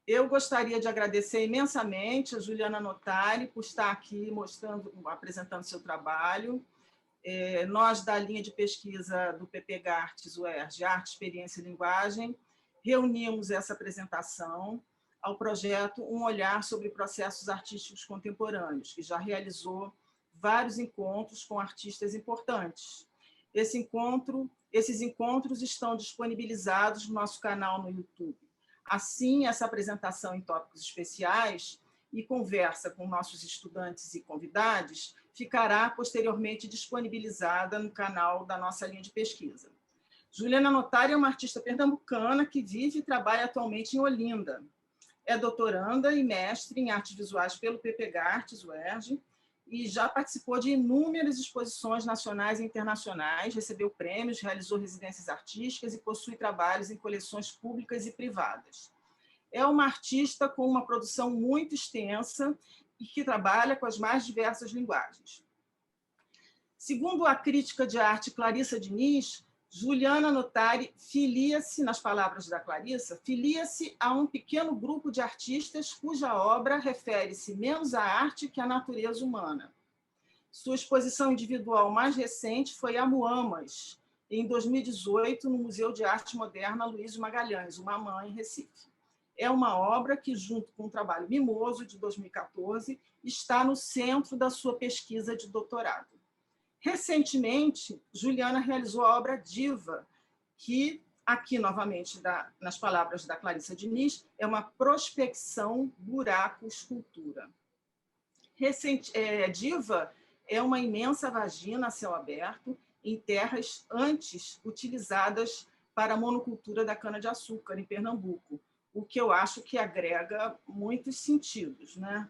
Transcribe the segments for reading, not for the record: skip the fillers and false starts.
Eu gostaria de agradecer imensamente a Juliana Notari por estar aqui apresentando seu trabalho. Nós, da linha de pesquisa do PPG Artes UERJ, Arte, Experiência e Linguagem, reunimos essa apresentação ao projeto Um Olhar sobre Processos Artísticos Contemporâneos, que já realizou vários encontros com artistas importantes. Esses encontros estão disponibilizados no nosso canal no YouTube. Assim, essa apresentação em tópicos especiais e conversa com nossos estudantes e convidados ficará posteriormente disponibilizada no canal da nossa linha de pesquisa. Juliana Notari é uma artista pernambucana que vive e trabalha atualmente em Olinda. É doutoranda e mestre em artes visuais pelo PPG Artes UERJ e já participou de inúmeras exposições nacionais e internacionais, recebeu prêmios, realizou residências artísticas e possui trabalhos em coleções públicas e privadas. É uma artista com uma produção muito extensa e que trabalha com as mais diversas linguagens. Segundo a crítica de arte Clarissa Diniz, Juliana Notari filia-se, nas palavras da Clarissa, filia-se a um pequeno grupo de artistas cuja obra refere-se menos à arte que à natureza humana. Sua exposição individual mais recente foi a Muamas, em 2018, no Museu de Arte Moderna Luísio Magalhães, uma mãe, em Recife. É uma obra que, junto com o trabalho Mimoso, de 2014, está no centro da sua pesquisa de doutorado. Recentemente, Juliana realizou a obra Diva, que, aqui novamente, nas palavras da Clarissa Diniz, é uma prospecção buraco-escultura. Diva é uma imensa vagina a céu aberto em terras antes utilizadas para a monocultura da cana-de-açúcar, em Pernambuco, o que eu acho que agrega muitos sentidos, né?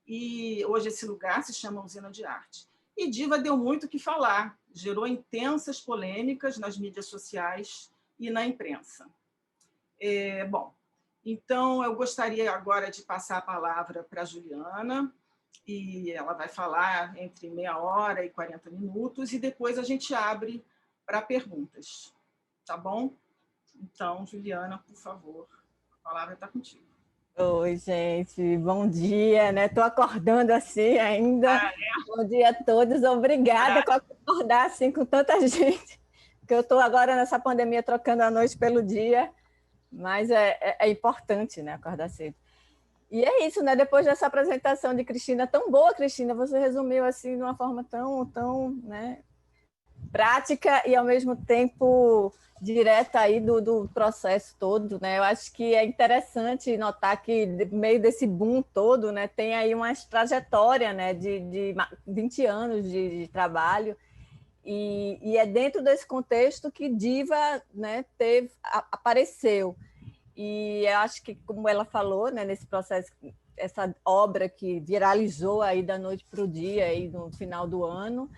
E hoje esse lugar se chama Usina de Arte. E Diva deu muito o que falar, gerou intensas polêmicas nas mídias sociais e na imprensa. Bom, então eu gostaria agora de passar a palavra para a Juliana, e ela vai falar entre meia hora e 40 minutos, e depois a gente abre para perguntas, tá bom? Então, Juliana, por favor, a palavra está contigo. Oi, gente, bom dia, né? Estou acordando assim ainda. Bom dia a todos, obrigada por acordar assim com tanta gente, porque eu estou agora nessa pandemia trocando a noite pelo dia, mas é importante, né, acordar cedo. E é isso, né? Depois dessa apresentação de Cristina, tão boa, Cristina, você resumiu assim de uma forma tão, né, prática e ao mesmo tempo direta aí do processo todo, né? Eu acho que é interessante notar que no meio desse boom todo, né, tem aí uma trajetória, né, de 20 anos de trabalho, e é dentro desse contexto que Diva, né, apareceu. E eu acho que, como ela falou, né, nesse processo, essa obra que viralizou aí da noite para o dia, aí no final do ano,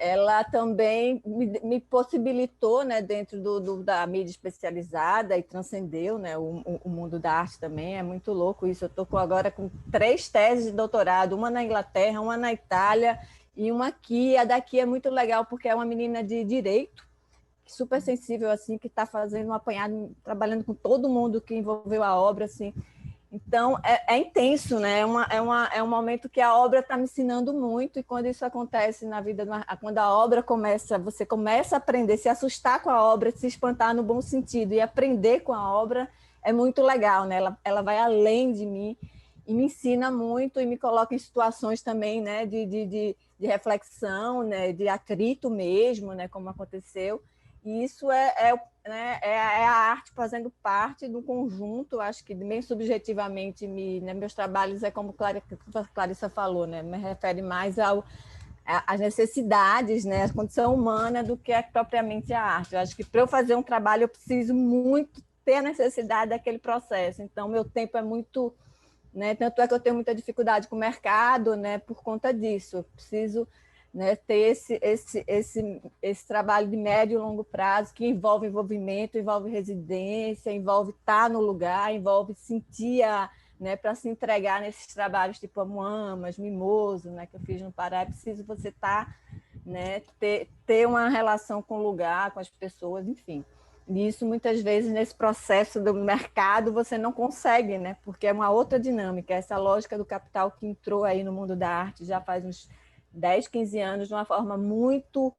ela também me possibilitou, né, dentro da mídia especializada e transcendeu, né, o mundo da arte também. É muito louco isso. Eu estou agora com 3 teses de doutorado, uma na Inglaterra, uma na Itália e uma aqui. A daqui é muito legal porque é uma menina de direito, super sensível, assim, que está fazendo um apanhado, trabalhando com todo mundo que envolveu a obra, assim. Então, é intenso, né? É um momento que a obra está me ensinando muito, e quando isso acontece na vida, quando a obra começa, você começa a aprender, se assustar com a obra, se espantar no bom sentido e aprender com a obra, é muito legal, né? Ela vai além de mim e me ensina muito e me coloca em situações também, né, de reflexão, né, de atrito mesmo, né, como aconteceu. E isso né, é a arte fazendo parte do conjunto. Acho que bem subjetivamente, né, meus trabalhos é como a Clarissa falou, né, me refere mais às necessidades, né, a condição humana do que é propriamente a arte. Eu acho que para eu fazer um trabalho eu preciso muito ter a necessidade daquele processo. Então, meu tempo é muito, né, tanto é que eu tenho muita dificuldade com o mercado, né, por conta disso. Eu preciso, né, ter esse trabalho de médio e longo prazo, que envolve envolvimento, envolve residência, envolve estar no lugar, envolve sentir, né, para se entregar nesses trabalhos tipo Amuamas, Mimoso, né, que eu fiz no Pará. É preciso você estar, né, ter uma relação com o lugar, com as pessoas, enfim. E isso, muitas vezes, nesse processo do mercado, você não consegue, né? Porque é uma outra dinâmica, essa lógica do capital que entrou aí no mundo da arte já faz uns 10, 15 anos, de uma forma muito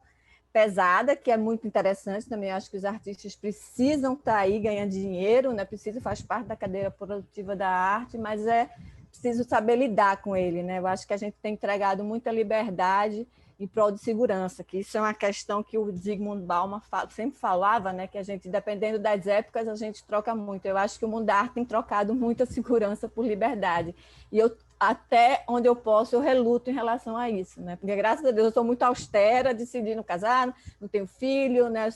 pesada, que é muito interessante também. Acho que os artistas precisam estar aí ganhando dinheiro, né? Faz parte da cadeia produtiva da arte, mas é preciso saber lidar com ele, né? Eu acho que a gente tem entregado muita liberdade em prol de segurança, que isso é uma questão que o Zygmunt Bauman sempre falava, né? Que a gente, dependendo das épocas, a gente troca muito. Eu acho que o mundo da arte tem trocado muita segurança por liberdade. E eu, até onde eu posso, eu reluto em relação a isso, né? Porque, graças a Deus, eu sou muito austera, decidi não casar, não tenho filho, né?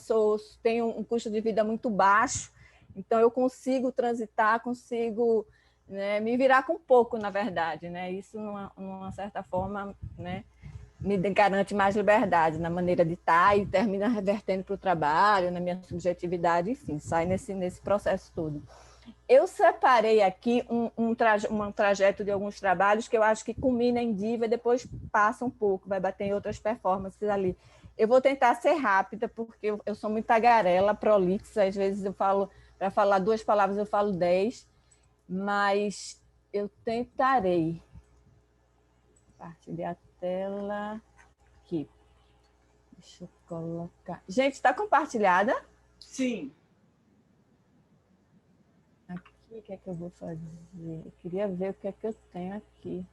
Tenho um custo de vida muito baixo, então eu consigo transitar, consigo, né, me virar com pouco, na verdade, né? Isso, numa certa forma, né, me garante mais liberdade na maneira de estar e termina revertendo para o trabalho, na minha subjetividade, enfim, sai nesse processo todo. Eu separei aqui um trajeto de alguns trabalhos que eu acho que culmina em Diva e depois passa um pouco, vai bater em outras performances ali. Eu vou tentar ser rápida, porque eu sou muito tagarela, prolixa, às vezes eu falo, para falar 2 palavras eu falo 10, mas eu tentarei. Compartilhar a tela aqui. Deixa eu colocar. Gente, está compartilhada? Sim. Aqui, o que é que eu vou fazer? Eu queria ver o que é que eu tenho aqui.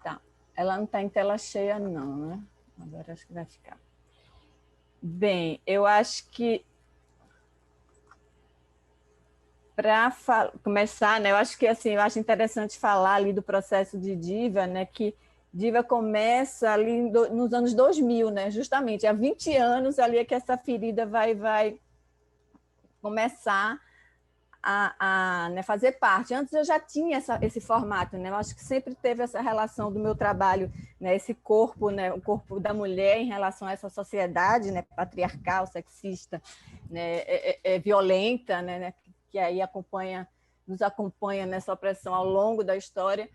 Tá. Ela não está em tela cheia, não, né? Agora acho que vai ficar. Bem, eu acho que para começar, né? Eu acho que assim, eu acho interessante falar ali do processo de Diva, né? Que Diva começa ali nos anos 2000, né? Justamente há 20 anos ali é que essa ferida vai começar né, fazer parte. Antes eu já tinha esse formato, né? Eu acho que sempre teve essa relação do meu trabalho, né? Esse corpo, né? O corpo da mulher em relação a essa sociedade, né? Patriarcal, sexista, né? Violenta, né? Que aí nos acompanha nessa opressão ao longo da história.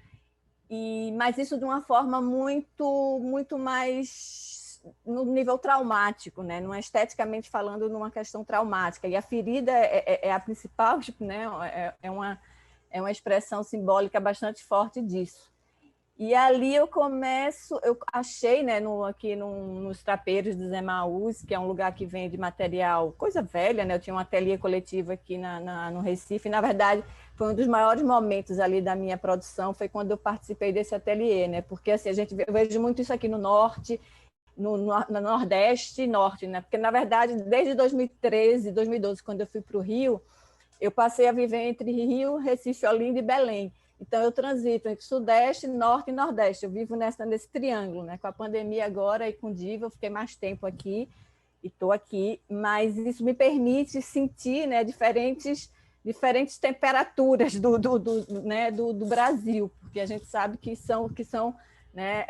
Mas isso de uma forma muito mais no nível traumático, né? Não é esteticamente falando, numa questão traumática. E a ferida é a principal, tipo, né? É uma expressão simbólica bastante forte disso. E ali eu achei, né, aqui nos Trapeiros dos Emaús, que é um lugar que vende material, coisa velha, né? Eu tinha um ateliê coletivo aqui no Recife, e, na verdade, foi um dos maiores momentos ali da minha produção, foi quando eu participei desse ateliê, né? Porque assim, eu vejo muito isso aqui no Norte, no Nordeste e Norte, né? Porque, na verdade, desde 2013, 2012, quando eu fui para o Rio, eu passei a viver entre Rio, Recife, Olinda e Belém. Então, eu transito entre Sudeste, Norte e Nordeste. Eu vivo nesse triângulo, né? Com a pandemia agora e com Diva, eu fiquei mais tempo aqui e estou aqui, mas isso me permite sentir, né, diferentes temperaturas do Brasil, porque a gente sabe que são né,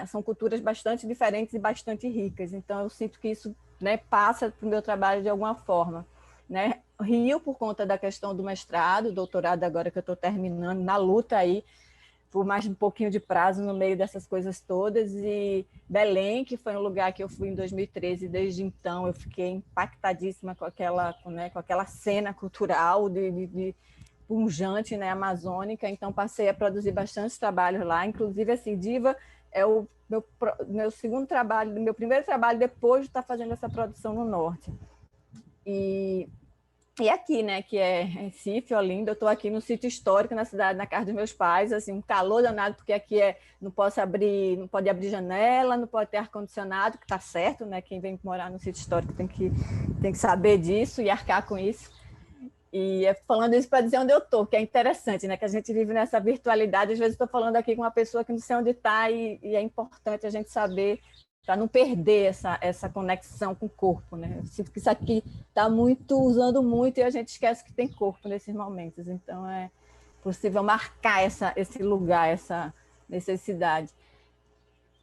são culturas bastante diferentes e bastante ricas. Então, eu sinto que isso, né, passa para o meu trabalho de alguma forma, né? Rio, por conta da questão do mestrado, doutorado agora que eu estou terminando, na luta aí, por mais um pouquinho de prazo no meio dessas coisas todas, e Belém, que foi um lugar que eu fui em 2013, e desde então eu fiquei impactadíssima com aquela cena cultural pungente, né, amazônica, então passei a produzir bastante trabalho lá, inclusive assim, Diva é o meu segundo trabalho, meu primeiro trabalho depois de estar fazendo essa produção no Norte. E aqui, né, que é Recife, Olinda, eu estou aqui no sítio histórico, na cidade, na casa dos meus pais, assim, um calor danado, porque aqui não pode abrir janela, não pode ter ar-condicionado, que está certo, né, quem vem morar no sítio histórico tem que saber disso e arcar com isso. E falando isso para dizer onde eu estou, que é interessante, né, que a gente vive nessa virtualidade, às vezes estou falando aqui com uma pessoa que não sei onde está e é importante a gente saber, para não perder essa conexão com o corpo, né? Eu sinto que isso aqui está usando muito e a gente esquece que tem corpo nesses momentos. Então, é possível marcar esse lugar, essa necessidade.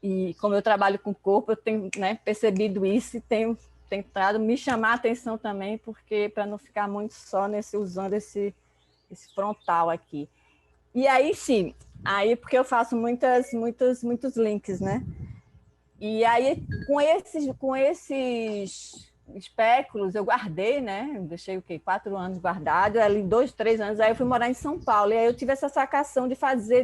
E como eu trabalho com o corpo, eu tenho, né, percebido isso e tenho tentado me chamar a atenção também, porque para não ficar muito só usando esse frontal aqui. E aí, sim, porque eu faço muitos links, né? E aí, com esses espéculos, eu guardei, né? Deixei o quê? 4 anos guardado, ali 2, 3 anos, aí eu fui morar em São Paulo. E aí eu tive essa sacação de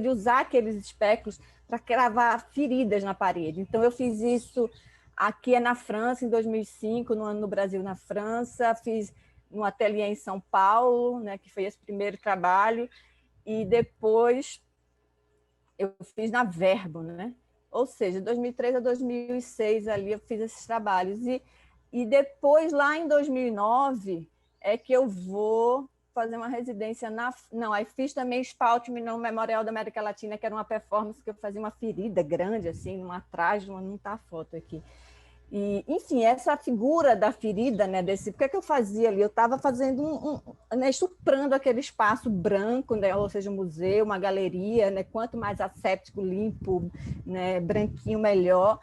usar aqueles espéculos para cravar feridas na parede. Então, eu fiz isso aqui na França, em 2005, no ano no Brasil, na França. Fiz no ateliê em São Paulo, né? Que foi esse primeiro trabalho. E depois eu fiz na Verbo, né? Ou seja, de 2003 a 2006 ali eu fiz esses trabalhos. E depois, lá em 2009, é que eu vou fazer uma residência na... Não, aí fiz também Spaltman no Memorial da América Latina, que era uma performance que eu fazia uma ferida grande, assim, numa traje, não está a foto aqui. E, enfim, essa figura da ferida, né, o que é que eu fazia ali? Eu estava fazendo né, estuprando aquele espaço branco, né, ou seja, um museu, uma galeria, né, quanto mais asséptico, limpo, né, branquinho, melhor,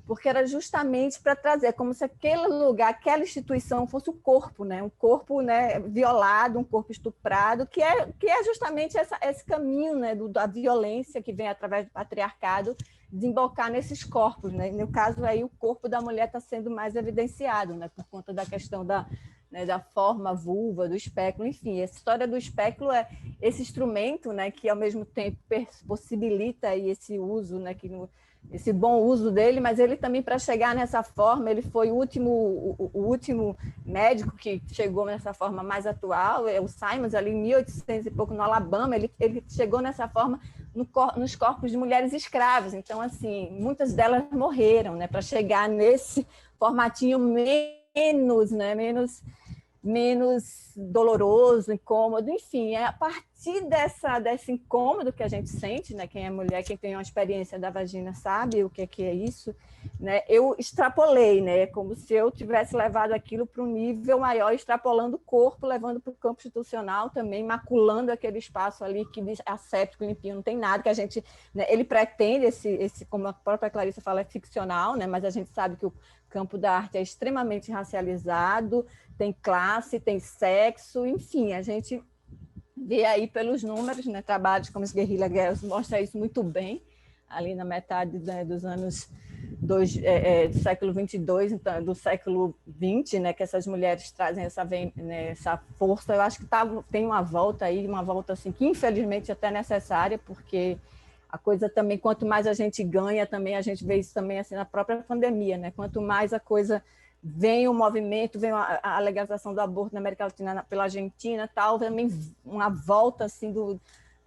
porque era justamente para trazer, como se aquele lugar, aquela instituição fosse o corpo, né, um corpo, né, violado, um corpo estuprado, que é justamente esse caminho, né, da violência que vem através do patriarcado, desembocar nesses corpos, né? No caso aí o corpo da mulher está sendo mais evidenciado, né? Por conta da questão da forma vulva, do espéculo, enfim, essa história do espéculo é esse instrumento, né? Que ao mesmo tempo possibilita aí esse uso, né? Esse bom uso dele, mas ele também, para chegar nessa forma, ele foi o último médico que chegou nessa forma mais atual, é o Simons, ali em 1800 e pouco, no Alabama, ele chegou nessa forma nos corpos de mulheres escravas. Então, assim, muitas delas morreram, né, para chegar nesse formatinho menos, né, menos doloroso, incômodo, enfim, é a partir desse incômodo que a gente sente, né, quem é mulher, quem tem uma experiência da vagina sabe o que é isso, né, eu extrapolei, né, como se eu tivesse levado aquilo para um nível maior, extrapolando o corpo, levando para o campo institucional também, maculando aquele espaço ali que diz asséptico, limpinho, não tem nada, que a gente, né, ele pretende esse, como a própria Clarissa fala, é ficcional, né, mas a gente sabe que o campo da arte é extremamente racializado, tem classe, tem sexo, enfim, a gente vê aí pelos números, né, trabalhos como os Guerrilla Girls mostra isso muito bem, ali na metade, né, dos anos do século 22, então, do século 20, né, que essas mulheres trazem essa força. Eu acho que tem uma volta aí, uma volta assim, que infelizmente é até necessária, porque a coisa também, quanto mais a gente ganha, também a gente vê isso também assim na própria pandemia, né? Quanto mais a coisa vem o movimento, vem a legalização do aborto na América Latina pela Argentina, tal, também uma volta assim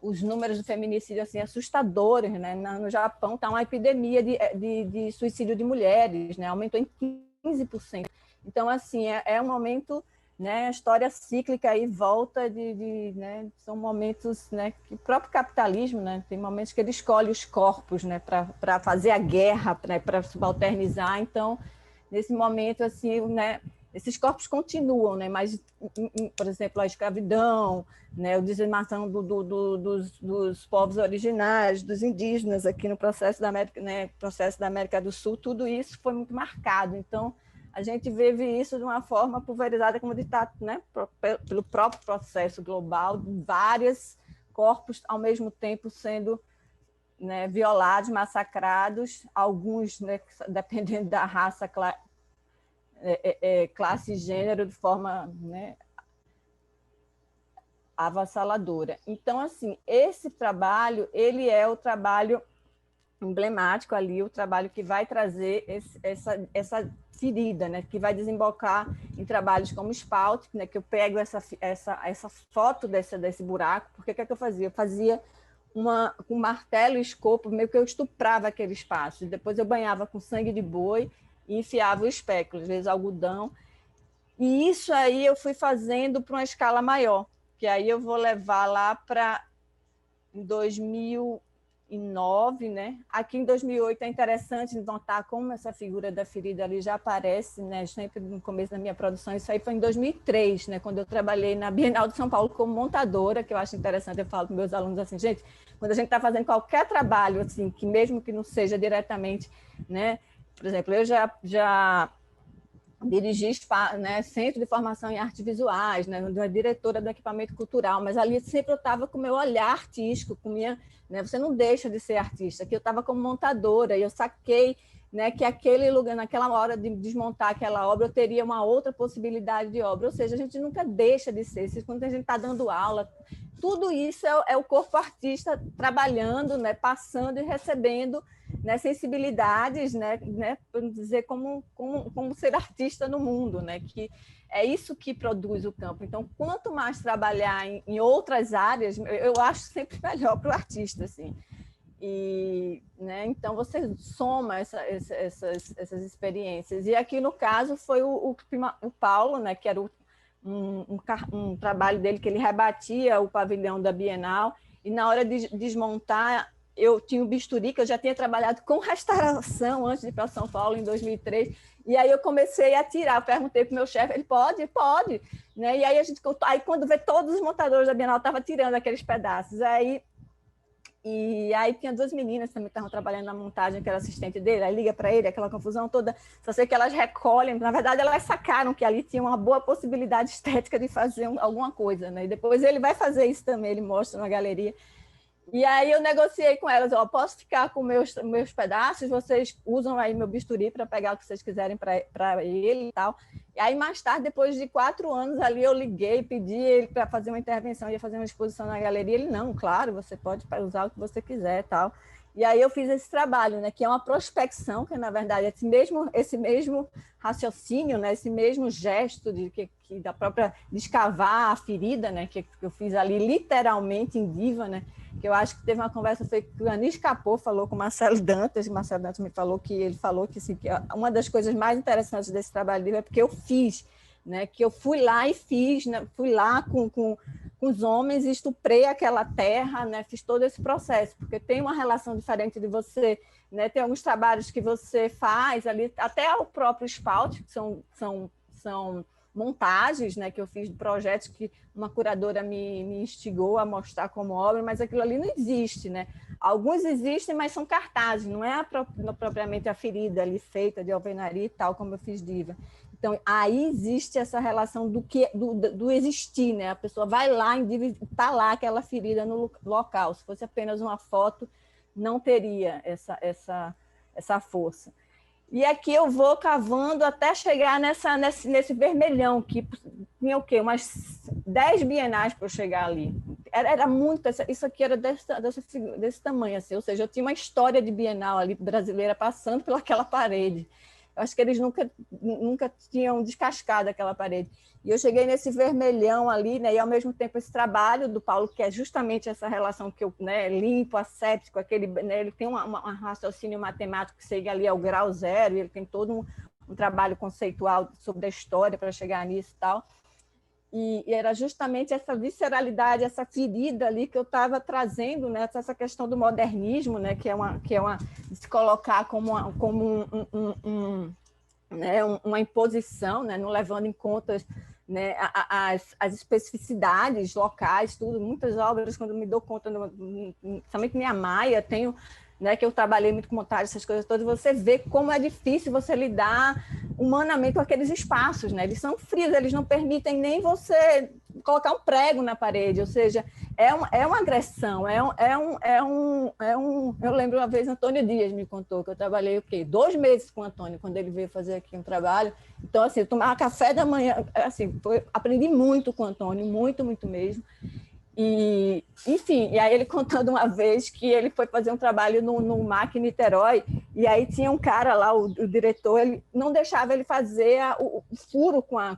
os números do feminicídio assim assustadores, né? No Japão está uma epidemia de suicídio de mulheres, né? Aumentou em 15%. Então, assim, é um momento, né, a história cíclica aí volta né, são momentos, né, que o próprio capitalismo, né, tem momentos que ele escolhe os corpos, né, para fazer a guerra, né, para subalternizar. Então, nesse momento, assim, né, esses corpos continuam, né, mas, por exemplo, a escravidão, né, a dizimação dos povos originários, dos indígenas aqui no processo da América, né, processo da América do Sul, tudo isso foi muito marcado. Então, a gente vive isso de uma forma pulverizada, como está, né, pelo próprio processo global, vários corpos ao mesmo tempo sendo, né, violados, massacrados, alguns, né, dependendo da raça, classe e gênero, de forma, né, avassaladora. Então, assim, esse trabalho, ele é o trabalho emblemático ali, o trabalho que vai trazer essa ferida, né, que vai desembocar em trabalhos como Spalt, né, que eu pego essa foto desse buraco, porque o que é que eu fazia? Eu fazia com martelo e escopo, meio que eu estuprava aquele espaço, e depois eu banhava com sangue de boi e enfiava o espéculo, às vezes algodão, e isso aí eu fui fazendo para uma escala maior, que aí eu vou levar lá para 2009, né? Aqui em 2008 é interessante notar como essa figura da ferida ali já aparece, né? Sempre no começo da minha produção. Isso aí foi em 2003, né? Quando eu trabalhei na Bienal de São Paulo como montadora, que eu acho interessante, eu falo para meus alunos assim, gente, quando a gente está fazendo qualquer trabalho, assim, que mesmo que não seja diretamente, né? Por exemplo, eu já dirigi, né, Centro de Formação em Artes Visuais, né, uma diretora do equipamento cultural, mas ali sempre eu estava com o meu olhar artístico, com minha, né, você não deixa de ser artista, aqui eu estava como montadora, e eu saquei né, que aquele lugar, naquela hora de desmontar aquela obra, eu teria uma outra possibilidade de obra. Ou seja, a gente nunca deixa de ser. Quando a gente está dando aula, tudo isso é o corpo artista trabalhando, né, passando e recebendo, né, sensibilidades, né, para dizer como ser artista no mundo, né, que é isso que produz o campo. Então, quanto mais trabalhar em outras áreas, eu acho sempre melhor para o artista, assim. E, né, então você soma essas experiências. E aqui no caso foi o Paulo, né, que era um trabalho dele que ele rebatia o pavilhão da Bienal, e na hora de desmontar eu tinha um bisturi, que eu já tinha trabalhado com restauração antes de ir para São Paulo em 2003, e aí eu comecei a tirar, eu perguntei para o meu chefe, ele pode, né? E aí aí quando vê todos os montadores da Bienal estavam tirando aqueles pedaços, e aí tinha duas meninas que também estavam trabalhando na montagem, que era assistente dele, aí liga para ele, aquela confusão toda, só sei que elas recolhem, na verdade elas sacaram que ali tinha uma boa possibilidade estética de fazer alguma coisa, né? E depois ele vai fazer isso também, ele mostra na galeria. E aí eu negociei com elas, posso ficar com meus pedaços, vocês usam aí meu bisturi para pegar o que vocês quiserem para ele e tal. E aí mais tarde, depois de 4 anos ali, eu liguei, pedi ele para fazer uma intervenção, ia fazer uma exposição na galeria, ele, não, claro, você pode usar o que você quiser e tal. E aí eu fiz esse trabalho, né, que é uma prospecção, que na verdade esse mesmo raciocínio, né, esse mesmo gesto da própria de escavar a ferida, né, que eu fiz ali literalmente em Diva, né, que eu acho que teve uma conversa que o Anis Capô falou com o Marcelo Dantas me falou que assim, que uma das coisas mais interessantes desse trabalho dele é porque eu fiz, né, que eu fui lá e fiz, né, fui lá com os homens, estuprei aquela terra, né, fiz todo esse processo, porque tem uma relação diferente de você, né, tem alguns trabalhos que você faz ali, até o próprio Spalt, que são montagens, né, que eu fiz de projetos que uma curadora me instigou a mostrar como obra, mas aquilo ali não existe, né? Alguns existem, mas são cartazes, não é propriamente a ferida ali feita de alvenaria e tal, como eu fiz Diva. Então, aí existe essa relação do existir, né? A pessoa vai lá, está lá aquela ferida no local. Se fosse apenas uma foto, não teria essa força. E aqui eu vou cavando até chegar nesse vermelhão, que tinha o quê? Umas 10 bienais para eu chegar ali. Era muito, isso aqui era desse tamanho, assim, ou seja, eu tinha uma história de bienal ali brasileira passando pelaquela parede. Eu acho que eles nunca tinham descascado aquela parede. E eu cheguei nesse vermelhão ali, né? E ao mesmo tempo esse trabalho do Paulo, que é justamente essa relação que eu, né, limpo, asséptico, né, ele tem um raciocínio matemático que chega ali ao grau zero, e ele tem todo um trabalho conceitual sobre a história para chegar nisso e tal. E era justamente essa visceralidade, essa ferida ali que eu estava trazendo, né? Essa questão do modernismo, né? que é uma de se colocar como né? Uma imposição, né? Não levando em conta, né? as especificidades locais, tudo. Muitas obras, quando me dou conta, principalmente minha Maia, tenho, né, que eu trabalhei muito com montagem, essas coisas todas, você vê como é difícil você lidar humanamente com aqueles espaços, né? Eles são frios, eles não permitem nem você colocar um prego na parede, ou seja, é uma agressão, eu lembro uma vez, Antônio Dias me contou que eu trabalhei 2 meses com o Antônio, quando ele veio fazer aqui um trabalho, então, assim, eu tomava café da manhã, assim, aprendi muito com o Antônio, muito, muito mesmo. E, enfim, e aí ele contando uma vez que ele foi fazer um trabalho no MAC Niterói, e aí tinha um cara lá, o diretor, ele não deixava ele fazer o furo com a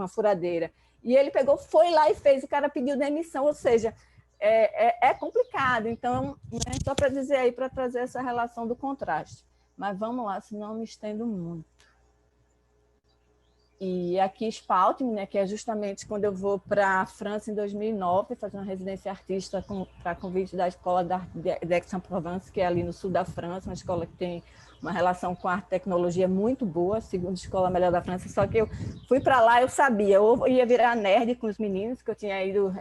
furadeira. E ele foi lá e fez, o cara pediu demissão, ou seja, é complicado. Então, né, só para dizer aí, para trazer essa relação do contraste. Mas vamos lá, senão eu me estendo muito. E aqui Spalting, né, que é justamente quando eu vou para a França em 2009, fazer uma residência artística para convite da Escola d'Aix-en-Provence, que é ali no sul da França, uma escola que tem uma relação com a arte e tecnologia muito boa, a segunda escola melhor da França, só que eu fui para lá, eu sabia, ou ia virar nerd com os meninos, que eu tinha ido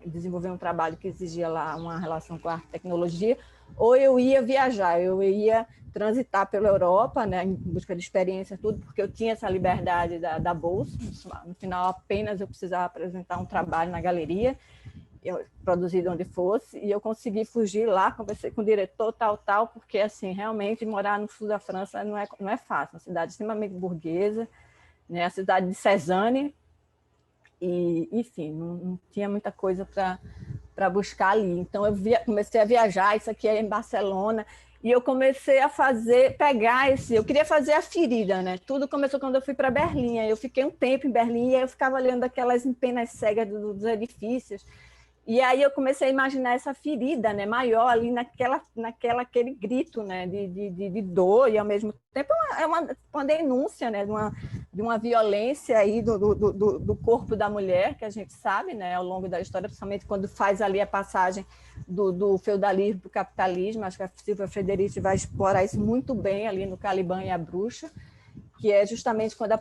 desenvolver um trabalho que exigia lá uma relação com a arte e tecnologia, ou eu ia viajar, eu ia transitar pela Europa, né, em busca de experiência, tudo, porque eu tinha essa liberdade da bolsa. No final, apenas eu precisava apresentar um trabalho na galeria. produzido onde fosse, e eu consegui fugir lá, conversei com o diretor, tal, porque, assim, realmente, morar no sul da França não é fácil, uma cidade extremamente burguesa, né? A cidade de Cézanne, e, enfim, não tinha muita coisa para buscar ali. Então, comecei a viajar, isso aqui é em Barcelona, e eu comecei a eu queria fazer a ferida, né? Tudo começou quando eu fui para Berlim, aí eu fiquei um tempo em Berlim, e aí eu ficava olhando aquelas empenas cegas dos edifícios, e aí eu comecei a imaginar essa ferida, né, maior ali aquele grito, né, de dor, e ao mesmo tempo é uma denúncia, né, de uma violência aí do corpo da mulher, que a gente sabe, né, ao longo da história, principalmente quando faz ali a passagem do feudalismo para o capitalismo. Acho que a Silvia Frederici vai explorar isso muito bem ali no Caliban e a Bruxa, que é justamente quando a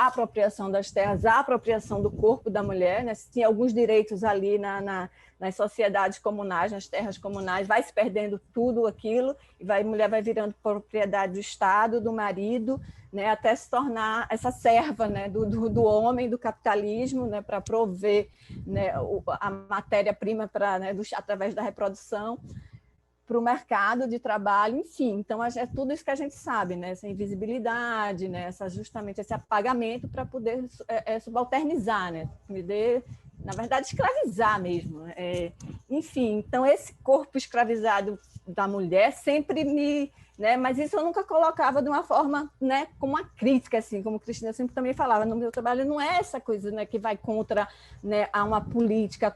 apropriação das terras, a apropriação do corpo da mulher, né? Se tinha alguns direitos ali nas sociedades comunais, nas terras comunais, vai se perdendo tudo aquilo, e a mulher vai virando propriedade do Estado, do marido, né? Até se tornar essa serva, né? do homem, do capitalismo, né? Para prover, né? a matéria-prima né? Através da reprodução, para o mercado de trabalho, enfim. Então, é tudo isso que a gente sabe, né? Essa invisibilidade, né? Justamente esse apagamento para poder subalternizar, né? Na verdade, escravizar mesmo. Enfim, então, esse corpo escravizado da mulher sempre né? Mas isso eu nunca colocava de uma forma, né? Como uma crítica, assim, como Cristina sempre também falava, no meu trabalho não é essa coisa, né? Que vai contra, né? A uma política,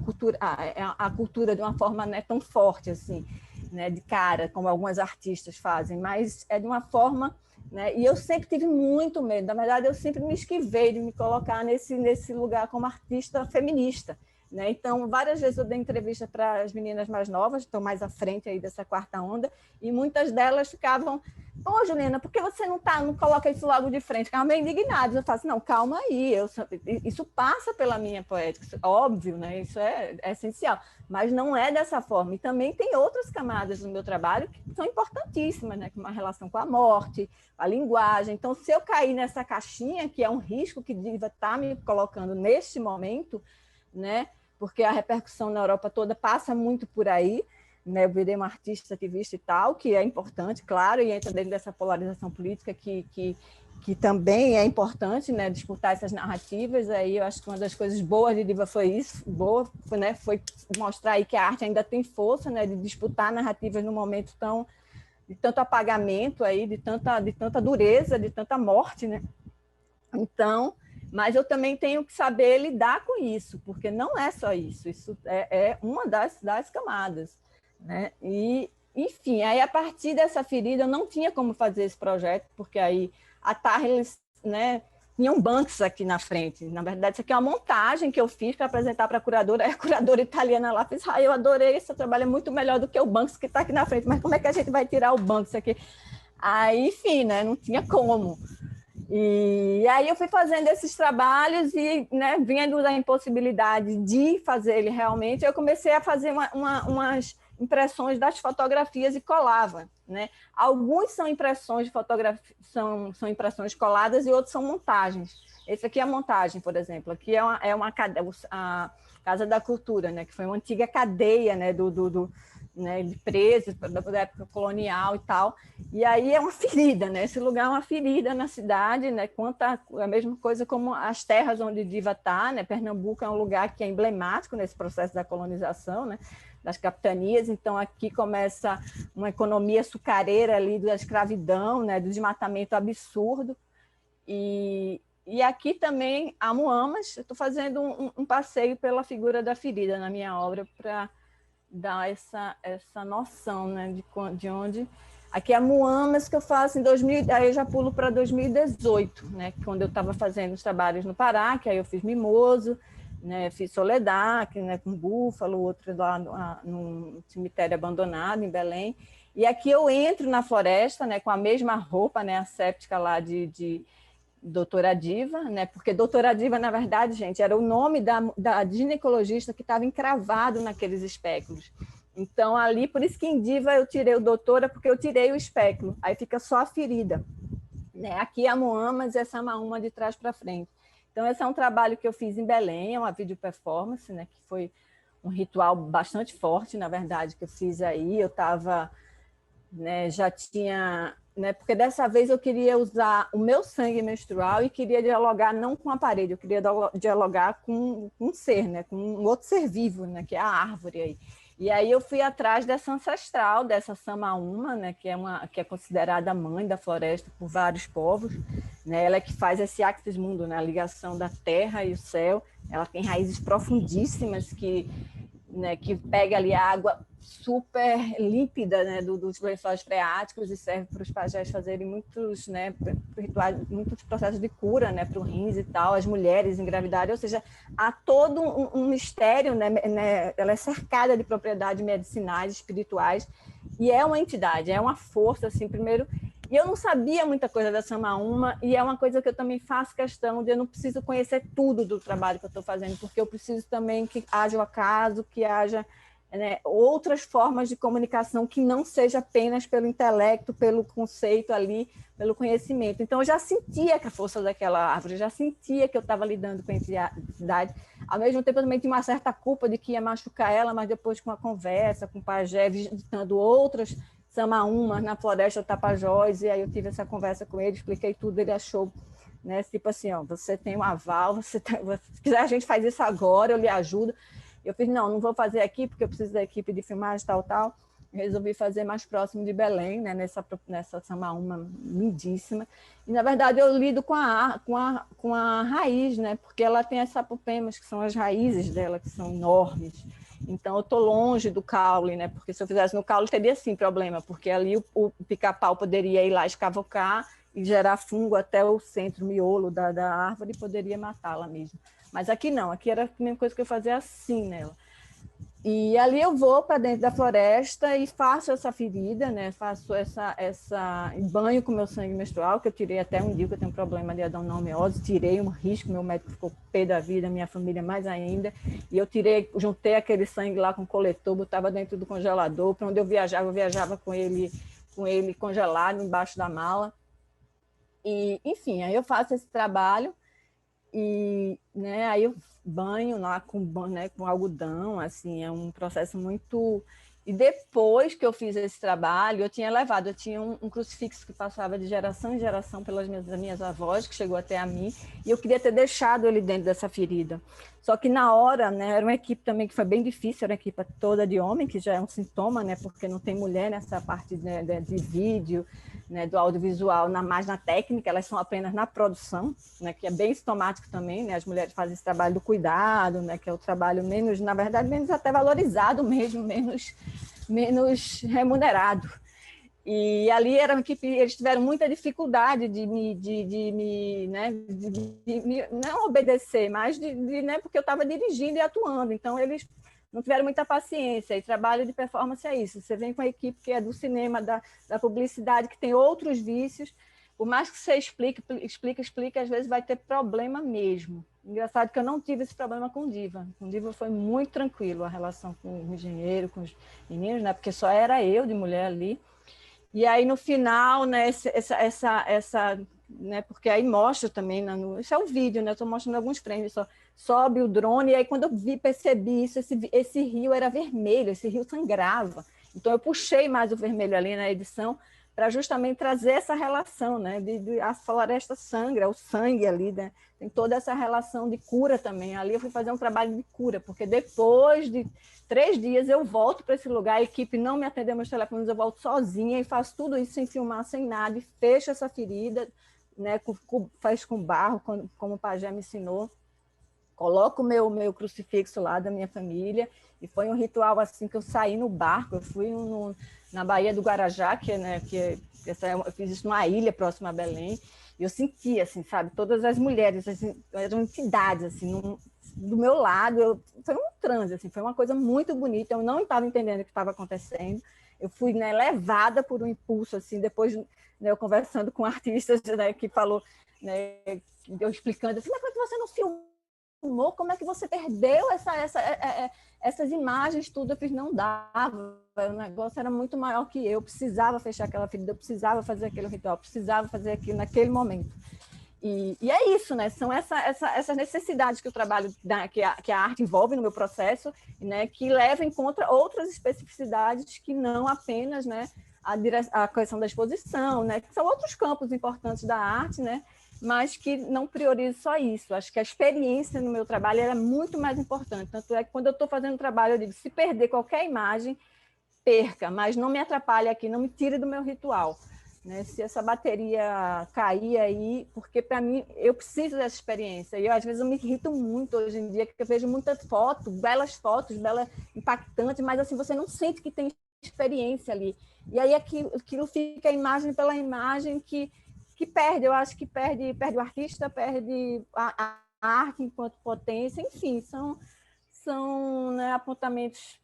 a cultura de uma forma, né? Tão forte, assim, né, de cara, como algumas artistas fazem, mas é de uma forma, né, e eu sempre tive muito medo, na verdade eu sempre me esquivei de me colocar nesse lugar como artista feminista, né? Então, várias vezes eu dei entrevista para as meninas mais novas, estão mais à frente aí dessa quarta onda, e muitas delas ficavam: "Ô, Juliana, por que você não coloca isso logo de frente?" Ficavam meio indignadas. Eu falo assim: "Não, calma aí, isso passa pela minha poética, óbvio, né? Isso é essencial, mas não é dessa forma." E também tem outras camadas do meu trabalho que são importantíssimas, né? Como a relação com a morte, a linguagem. Então, se eu cair nessa caixinha, que é um risco que Diva está me colocando neste momento, né? Porque a repercussão na Europa toda passa muito por aí, né? Eu virei uma artista ativista e tal, que é importante, claro, e entra dentro dessa polarização política que também é importante, né? Disputar essas narrativas. Aí eu acho que uma das coisas boas de Diva foi isso, né? Foi mostrar aí que a arte ainda tem força, né? De disputar narrativas num momento de tanto apagamento aí, de tanta dureza, de tanta morte, né? Então, mas eu também tenho que saber lidar com isso, porque não é só isso, isso é uma das camadas, né? E, enfim, aí a partir dessa ferida eu não tinha como fazer esse projeto, porque aí a Tarles, né, tinha um Banks aqui na frente. Na verdade, isso aqui é uma montagem que eu fiz para apresentar para a curadora. Aí a curadora italiana lá fez: "Eu adorei, esse trabalho é muito melhor do que o Banks que está aqui na frente, mas como é que a gente vai tirar o Banks aqui?" Aí, enfim, né, não tinha como. E aí eu fui fazendo esses trabalhos e, né, vendo a impossibilidade de fazer ele realmente, eu comecei a fazer umas impressões das fotografias e colava, né? Alguns são impressões de fotografia, são impressões coladas, e outros são montagens. Esse aqui é a montagem, por exemplo. Aqui é a Casa da Cultura, né? Que foi uma antiga cadeia, né? Né, de presos da época colonial e tal, e aí é uma ferida, né? Esse lugar é uma ferida na cidade, né? A mesma coisa como as terras onde Diva está, né? Pernambuco é um lugar que é emblemático nesse processo da colonização, né? Das capitanias. Então aqui começa uma economia açucareira ali da escravidão, né? Do desmatamento absurdo, e aqui também há Muamas. Eu estou fazendo um passeio pela figura da ferida na minha obra para dar essa noção, né, de onde... Aqui é a Muamas, que eu faço em 2000, aí eu já pulo para 2018, né, quando eu estava fazendo os trabalhos no Pará, que aí eu fiz Mimoso, né, fiz Soledad, que, né, com Búfalo, outro lá num cemitério abandonado em Belém, e aqui eu entro na floresta, né, com a mesma roupa, né, asséptica lá de Doutora Diva, né? Porque Doutora Diva, na verdade, gente, era o nome da ginecologista que estava encravado naqueles espéculos. Então, ali, por isso que em Diva eu tirei o doutora, porque eu tirei o espéculo, aí fica só a ferida, né? Aqui é a Muamas, essa é uma de trás para frente. Então, esse é um trabalho que eu fiz em Belém, é uma vídeo performance, né? Que foi um ritual bastante forte, na verdade, que eu fiz aí. Eu estava, né, já tinha, né, porque dessa vez eu queria usar o meu sangue menstrual e queria dialogar não com a parede, eu queria dialogar com um ser, né, com um outro ser vivo, né, que é a árvore aí. E aí eu fui atrás dessa ancestral, dessa Samaúma, né, que é considerada a mãe da floresta por vários povos, né? Ela é que faz esse axis mundo, né, a ligação da terra e o céu. Ela tem raízes profundíssimas né, que pega ali a água super límpida, né, dos lençóis freáticos e serve para os pajés fazerem muitos, né, rituais, muitos processos de cura, né, para o rins e tal, as mulheres engravidarem, ou seja, há todo um mistério, né, ela é cercada de propriedades medicinais, espirituais, e é uma entidade, é uma força, assim, primeiro. E eu não sabia muita coisa da Samaúma, e é uma coisa que eu também faço questão de eu não preciso conhecer tudo do trabalho que eu estou fazendo, porque eu preciso também que haja o acaso, que haja, né, outras formas de comunicação que não seja apenas pelo intelecto, pelo conceito ali, pelo conhecimento. Então, eu já sentia que a força daquela árvore, eu já sentia que eu estava lidando com a entidade. Ao mesmo tempo, eu também tinha uma certa culpa de que ia machucar ela, mas depois, com a conversa, com o pajé, visitando outras Samaúmas na floresta do Tapajós, e aí eu tive essa conversa com ele, expliquei tudo, ele achou, né, tipo assim, ó, você tem um aval, se quiser a gente faz isso agora, eu lhe ajudo. Eu fiz, não vou fazer aqui, porque eu preciso da equipe de filmagem, tal. Eu resolvi fazer mais próximo de Belém, né, nessa Samaúma lindíssima. E, na verdade, eu lido com a raiz, né, porque ela tem as sapopemas, que são as raízes dela, que são enormes. Então, eu estou longe do caule, né? Porque se eu fizesse no caule, teria sim problema, porque ali o pica-pau poderia ir lá escavocar e gerar fungo até o centro, o miolo da árvore, e poderia matá-la mesmo. Mas aqui não, aqui era a mesma coisa que eu fazia assim nela. E ali eu vou para dentro da floresta e faço essa ferida, né? Faço essa banho com meu sangue menstrual, que eu tirei até um dia, que eu tenho um problema de adenomiose, tirei um risco, meu médico ficou pé da vida, minha família mais ainda, e eu juntei aquele sangue lá com o coletor, botava dentro do congelador, para onde eu viajava com ele congelado embaixo da mala. E, enfim, aí eu faço esse trabalho e, né, aí eu banho lá com algodão, assim, é um processo muito... E depois que eu fiz esse trabalho, eu tinha um crucifixo que passava de geração em geração pelas minhas avós, que chegou até a mim, e eu queria ter deixado ele dentro dessa ferida. Só que na hora, né, era uma equipe também que foi bem difícil, era uma equipe toda de homem, que já é um sintoma, né, porque não tem mulher nessa parte, né, de vídeo, né, do audiovisual, mais na técnica, elas são apenas na produção, né, que é bem sintomático também, né, as mulheres fazem esse trabalho do cuidado, né, que é o trabalho menos, na verdade, menos até valorizado mesmo, menos remunerado. E ali era uma equipe, eles tiveram muita dificuldade de me não obedecer, mas né, porque eu estava dirigindo e atuando, então eles não tiveram muita paciência. E trabalho de performance é isso, você vem com a equipe que é do cinema, da publicidade, que tem outros vícios, por mais que você explique, às vezes vai ter problema mesmo. Engraçado que eu não tive esse problema com Diva. Com Diva foi muito tranquilo a relação com o engenheiro, com os meninos, né? Porque só era eu de mulher ali. E aí, no final, né, né, porque aí mostra também, isso é o vídeo, né? Estou mostrando alguns frames, só sobe o drone, e aí quando eu percebi isso, esse rio era vermelho, esse rio sangrava. Então, eu puxei mais o vermelho ali na edição, para justamente trazer essa relação, né? A floresta sangra, o sangue ali, né? Tem toda essa relação de cura também. Ali eu fui fazer um trabalho de cura, porque depois de 3 dias eu volto para esse lugar, a equipe não me atendeu meus telefones, eu volto sozinha e faço tudo isso sem filmar, sem nada, e fecho essa ferida, né? Faz com barro, como o pajé me ensinou. Coloco o meu crucifixo lá da minha família, e foi um ritual assim que eu saí no barco, eu fui na Baía do Guarajá, eu fiz isso numa ilha próxima a Belém, e eu senti, assim, sabe, todas as mulheres, assim, eram entidades, assim, do meu lado, foi um transe, assim, foi uma coisa muito bonita, eu não estava entendendo o que estava acontecendo, eu fui, né, levada por um impulso, assim, depois, né, eu conversando com artistas, né, que falou, né, eu explicando, assim, mas por que você não filmou? Como é que você perdeu essas imagens, tudo? Eu fiz, não dava, o negócio era muito maior que eu precisava fechar aquela ferida, eu precisava fazer aquele ritual, eu precisava fazer aquilo naquele momento. E é isso, né? São essas necessidades que o trabalho, que a arte envolve no meu processo, né? Que leva em conta outras especificidades que não apenas, né? A questão da exposição, né? Que são outros campos importantes da arte, né? Mas que não priorizo só isso. Acho que a experiência no meu trabalho é muito mais importante. Tanto é que quando eu estou fazendo trabalho, eu digo, se perder qualquer imagem, perca, mas não me atrapalhe aqui, não me tire do meu ritual. Né? Se essa bateria cair aí, porque para mim eu preciso dessa experiência. E eu, às vezes eu me irrito muito hoje em dia, porque eu vejo muitas fotos, belas, impactantes, mas assim você não sente que tem experiência ali. E aí aquilo fica imagem pela imagem que perde. Eu acho que perde o artista, perde a arte enquanto potência. Enfim, são né, apontamentos,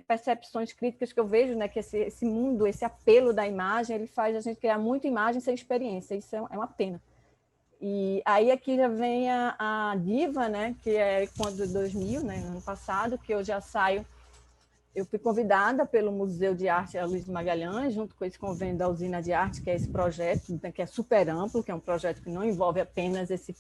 percepções críticas que eu vejo, né, que esse mundo, esse apelo da imagem, ele faz a gente criar muita imagem sem experiência, isso é uma pena. E aí aqui já vem a Diva, né, que é quando 2000, né, ano passado, que eu já saio, eu fui convidada pelo Museu de Arte Luiz Magalhães, junto com esse convênio da Usina de Arte, que é esse projeto, que é super amplo, que é um projeto que não envolve apenas esse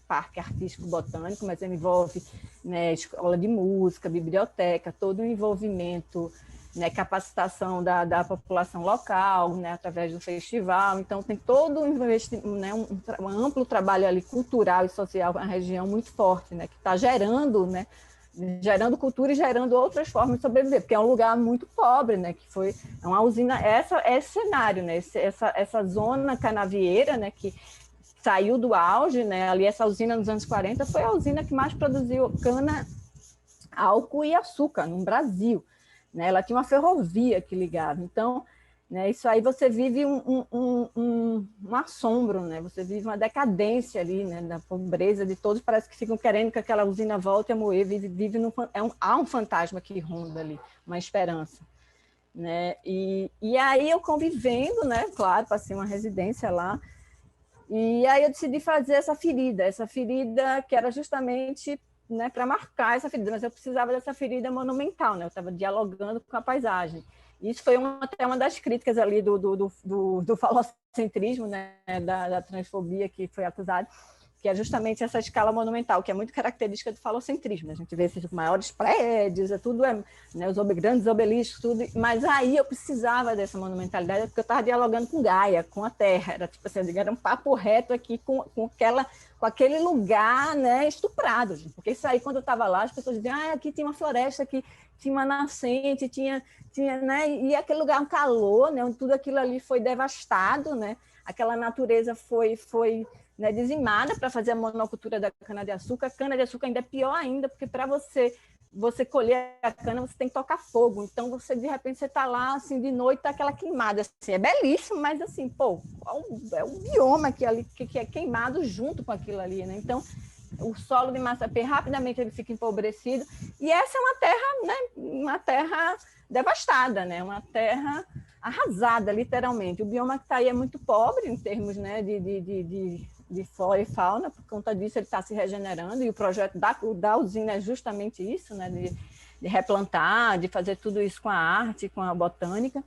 parque artístico botânico, mas envolve né, escola de música, biblioteca, todo o envolvimento, né, capacitação da população local, né, através do festival. Então, tem todo né, um amplo trabalho ali cultural e social na região muito forte, né, que está gerando cultura e gerando outras formas de sobreviver, porque é um lugar muito pobre, né? Que foi uma usina, esse cenário, né? Essa zona canavieira, né? Que saiu do auge, né? Ali essa usina nos anos 40 foi a usina que mais produziu cana, álcool e açúcar no Brasil, né? Ela tinha uma ferrovia que ligava, então né, isso aí você vive um assombro, né? Você vive uma decadência ali, né, da pobreza de todos, parece que ficam querendo que aquela usina volte a moer, há um fantasma que ronda ali, uma esperança. Né? E aí eu convivendo, né, claro, passei uma residência lá, e aí eu decidi fazer essa ferida que era justamente né, para marcar essa ferida, mas eu precisava dessa ferida monumental, né? Eu estava dialogando com a paisagem. Isso foi até uma das críticas ali do falocentrismo, né, da transfobia que foi acusado, que é justamente essa escala monumental, que é muito característica do falocentrismo. A gente vê esses maiores prédios, tudo né, os grandes obeliscos, tudo, mas aí eu precisava dessa monumentalidade, porque eu estava dialogando com Gaia, com a Terra, era tipo assim, era um papo reto aqui com aquele lugar né, estuprado, gente. Porque isso aí, quando eu estava lá, as pessoas diziam, aqui tinha uma floresta, aqui tinha uma nascente, tinha né, e aquele lugar, um calor, né, onde tudo aquilo ali foi devastado, né, aquela natureza foi né, dizimada para fazer a monocultura da cana-de-açúcar. A cana-de-açúcar ainda é pior ainda, porque para você colher a cana, você tem que tocar fogo. Então, de repente, você está lá, assim, de noite, está aquela queimada. Assim, é belíssimo, mas, assim, pô, é um bioma que é queimado junto com aquilo ali, né? Então, o solo de Massapê, rapidamente, ele fica empobrecido. E essa é uma terra, né, uma terra devastada, né? Uma terra arrasada, literalmente. O bioma que está aí é muito pobre em termos né, de flora e fauna, por conta disso ele está se regenerando, e o projeto da usina é justamente isso, né, de replantar, de fazer tudo isso com a arte, com a botânica.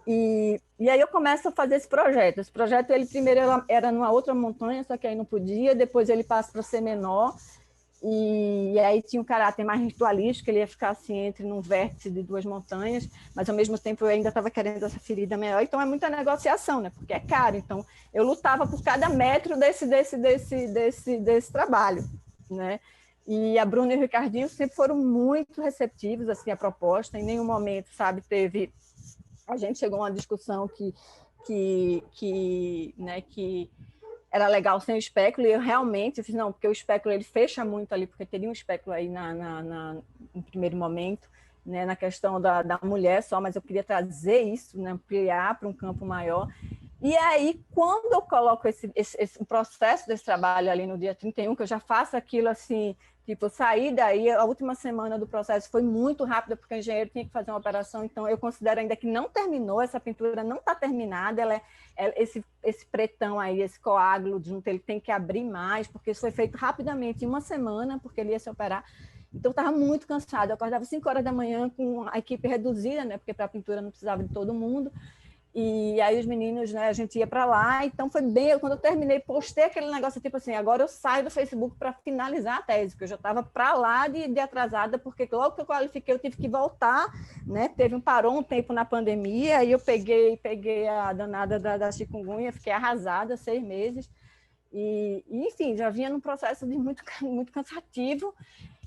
E aí eu começo a fazer esse projeto. Esse projeto, ele primeiro era numa outra montanha, só que aí não podia, depois ele passa para ser menor, e aí tinha um caráter mais ritualístico, ele ia ficar assim entre num vértice de duas montanhas, mas ao mesmo tempo eu ainda estava querendo essa ferida maior, então é muita negociação, né? Porque é caro, então eu lutava por cada metro desse trabalho, né? E a Bruna e o Ricardinho sempre foram muito receptivos assim à proposta, em nenhum momento, sabe, a gente chegou a uma discussão que era legal sem o espéculo, e eu realmente fiz, não, porque o espéculo ele fecha muito ali, porque teria um espéculo aí no primeiro momento, né, na questão da mulher só, mas eu queria trazer isso, né, ampliar para um campo maior. E aí, quando eu coloco esse processo desse trabalho ali no dia 31, que eu já faço aquilo assim, tipo, eu saí daí, a última semana do processo foi muito rápida, porque o engenheiro tinha que fazer uma operação, então eu considero ainda que não terminou, essa pintura não está terminada, esse pretão aí, esse coágulo junto, ele tem que abrir mais, porque isso foi feito rapidamente, em uma semana, porque ele ia se operar. Então, eu estava muito cansada, eu acordava 5 horas da manhã com a equipe reduzida, né, porque para a pintura não precisava de todo mundo, E aí os meninos, né, a gente ia para lá, então foi bem, quando eu terminei, postei aquele negócio tipo assim, agora eu saio do Facebook para finalizar a tese, porque eu já estava para lá de atrasada, porque logo que eu qualifiquei eu tive que voltar, né, parou um tempo na pandemia, e eu peguei a danada da chikungunya, fiquei arrasada 6 meses, e enfim, já vinha num processo de muito cansativo.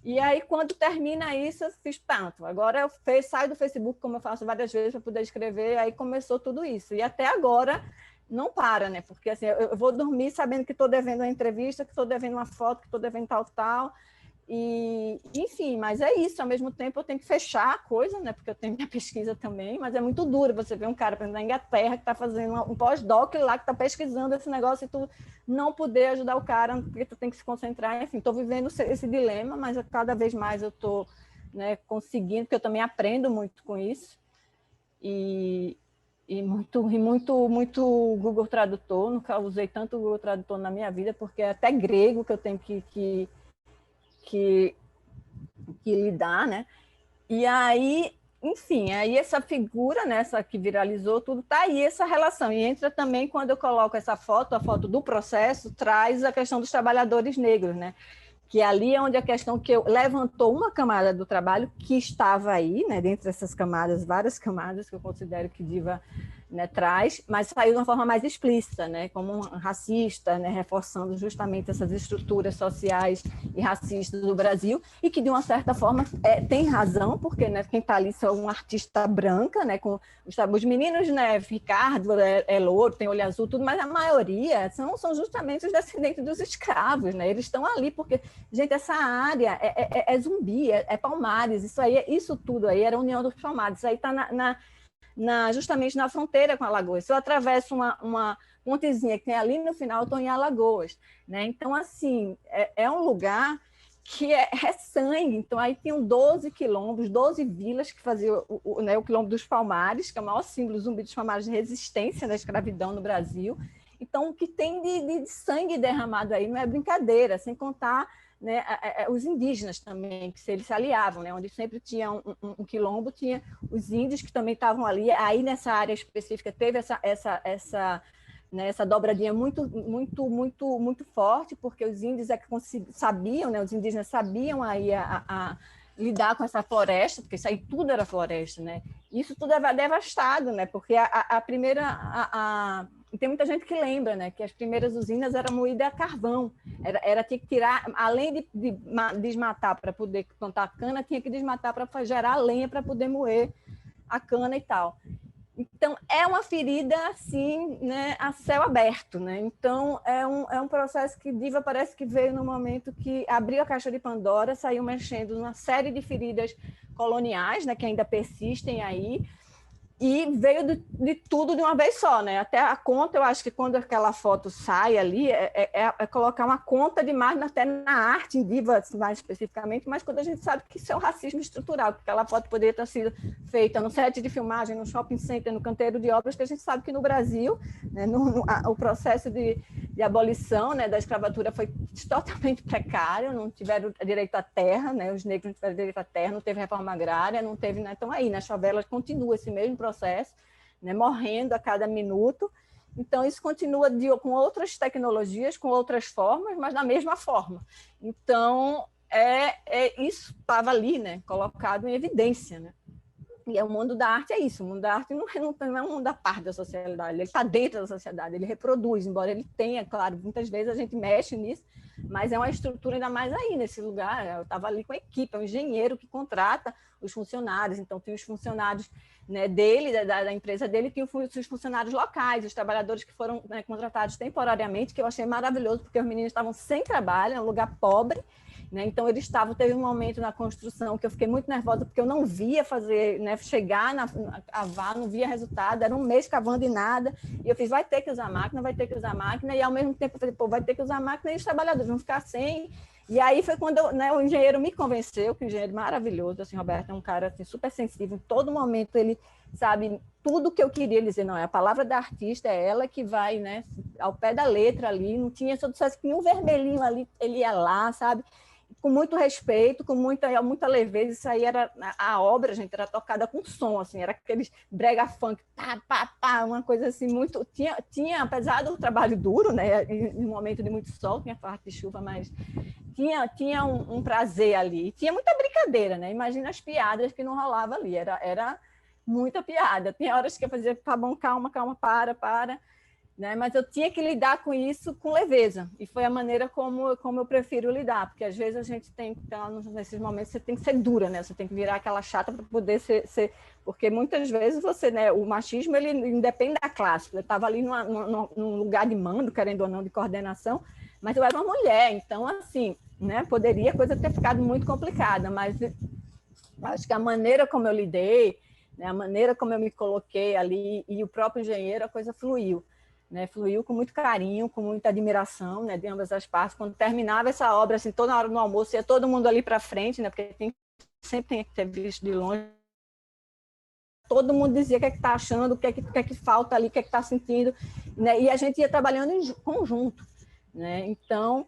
E aí, quando termina isso, eu fiz tanto. Agora eu saio do Facebook, como eu faço várias vezes, para poder escrever, aí começou tudo isso. E até agora não para, né? Porque assim, eu vou dormir sabendo que estou devendo uma entrevista, que estou devendo uma foto, que estou devendo tal. E, enfim, mas é isso. Ao mesmo tempo, eu tenho que fechar a coisa, né? Porque eu tenho minha pesquisa também, mas é muito duro você ver um cara, por exemplo, na Inglaterra, que está fazendo um pós-doc lá, que está pesquisando esse negócio, e tu não poder ajudar o cara, porque tu tem que se concentrar. Enfim, estou vivendo esse dilema, mas cada vez mais eu estou, né, conseguindo, porque eu também aprendo muito com isso. E muito Google Tradutor. Nunca usei tanto o Google Tradutor na minha vida, porque é até grego que eu tenho que lidar, né? E aí, enfim, aí essa figura, né, essa que viralizou tudo, tá aí essa relação. E entra também quando eu coloco essa foto, a foto do processo, traz a questão dos trabalhadores negros, né? Que ali é onde a questão que levantou uma camada do trabalho que estava aí, né, dentre essas camadas, várias camadas que eu considero que Diva, né, traz, mas saiu de uma forma mais explícita, né, como um racista, né, reforçando justamente essas estruturas sociais e racistas do Brasil, e que de uma certa forma tem razão, porque, né, quem está ali são uma artista branca, né, com os meninos, né, Ricardo é louro, tem olho azul, tudo, mas a maioria são justamente os descendentes dos escravos, né, eles estão ali porque, gente, essa área é Zumbi, é Palmares, isso tudo aí era a União dos Palmares, isso aí está justamente na fronteira com Alagoas. Se eu atravesso uma pontezinha que tem ali no final, eu estou em Alagoas, né? Então, assim, é um lugar que é sangue. Então, aí tinham 12 quilombos, 12 vilas que faziam né, o quilombo dos Palmares, que é o maior símbolo Zumbi dos Palmares de resistência da escravidão no Brasil. Então, o que tem de sangue derramado aí não é brincadeira, sem contar, né, os indígenas também, que eles se aliavam, né, onde sempre tinha um quilombo, tinha os índios que também estavam ali. Aí, nessa área específica, teve né, essa dobradinha muito forte, porque os índios sabiam, né, os indígenas sabiam aí lidar com essa floresta, porque isso aí tudo era floresta, né? Isso tudo é devastado, né? Porque a primeira... E tem muita gente que lembra, né, que as primeiras usinas eram moídas a carvão. Era ter que tirar, além de desmatar para poder plantar cana, tinha que desmatar para gerar lenha para poder moer a cana e tal. Então, é uma ferida, assim, né, a céu aberto, né? Então, é um processo que Diva parece que veio no momento que abriu a caixa de Pandora, saiu mexendo numa série de feridas coloniais, né, que ainda persistem aí, e veio de tudo de uma vez só, né? Até a conta, eu acho que quando aquela foto sai ali, é colocar uma conta demais até na arte, em Diva mais especificamente, mas quando a gente sabe que isso é o racismo estrutural, porque aquela foto poderia ter sido feita no set de filmagem, no shopping center, no canteiro de obras, que a gente sabe que no Brasil, né, o processo de abolição, né, da escravatura foi totalmente precário, não tiveram direito à terra, né, os negros não tiveram direito à terra, não teve reforma agrária, não teve, né, então aí, nas favelas continua esse mesmo processo, né, morrendo a cada minuto. Então, isso continua com outras tecnologias, com outras formas, mas da mesma forma. Então, isso estava ali, né, colocado em evidência, né? E o mundo da arte é isso. O mundo da arte não é um mundo à parte da sociedade, ele está dentro da sociedade, ele reproduz, embora ele tenha, claro, muitas vezes a gente mexe nisso, mas é uma estrutura ainda mais aí nesse lugar. Eu estava ali com a equipe, é um engenheiro que contrata os funcionários, então tem os funcionários, né, dele, da empresa dele, tem os funcionários locais, os trabalhadores que foram, né, contratados temporariamente, que eu achei maravilhoso, porque os meninos estavam sem trabalho, é um lugar pobre, né? Então, teve um momento na construção que eu fiquei muito nervosa, porque eu não via fazer, né, chegar a cavar, não via resultado, era um mês cavando e nada, e eu fiz, vai ter que usar máquina, e ao mesmo tempo eu falei, pô, vai ter que usar máquina e os trabalhadores vão ficar sem. E aí foi quando né, o engenheiro me convenceu, que o engenheiro maravilhoso, assim, Roberto é um cara assim, super sensível, em todo momento ele sabe tudo que eu queria, ele dizer, não, a palavra da artista é ela que vai, né, ao pé da letra ali, não tinha, se eu dissesse que tinha um vermelhinho ali, ele ia lá, sabe? com muito respeito, com muita leveza. Isso aí era a obra, gente, era tocada com som, assim, era aqueles brega funk, pá, pá, pá, uma coisa assim muito. Tinha apesar do trabalho duro, né, em um momento de muito sol, tinha parte de chuva, mas tinha um prazer ali. Tinha muita brincadeira, né? Imagina as piadas que não rolava ali, era muita piada. Tinha horas que eu fazia, tá bom, calma, para. Né? Mas eu tinha que lidar com isso com leveza, e foi a maneira como eu prefiro lidar, porque às vezes a gente tem que estar nesses momentos, você tem que ser dura, né? Você tem que virar aquela chata para poder ser, porque muitas vezes você, né, o machismo ele independe da classe, eu estava ali num lugar de mando, querendo ou não, de coordenação, mas eu era uma mulher, então assim, né, poderia a coisa ter ficado muito complicada, mas acho que a maneira como eu lidei, né, a maneira como eu me coloquei ali, e o próprio engenheiro, a coisa fluiu. Né, fluiu com muito carinho, com muita admiração, né, de ambas as partes. Quando terminava essa obra, assim, toda hora no almoço, ia todo mundo ali para frente, né, porque sempre tem que ter visto de longe. Todo mundo dizia o que é que está achando, o que é que falta ali, o que é que está sentindo, né, e a gente ia trabalhando em conjunto. Né, então,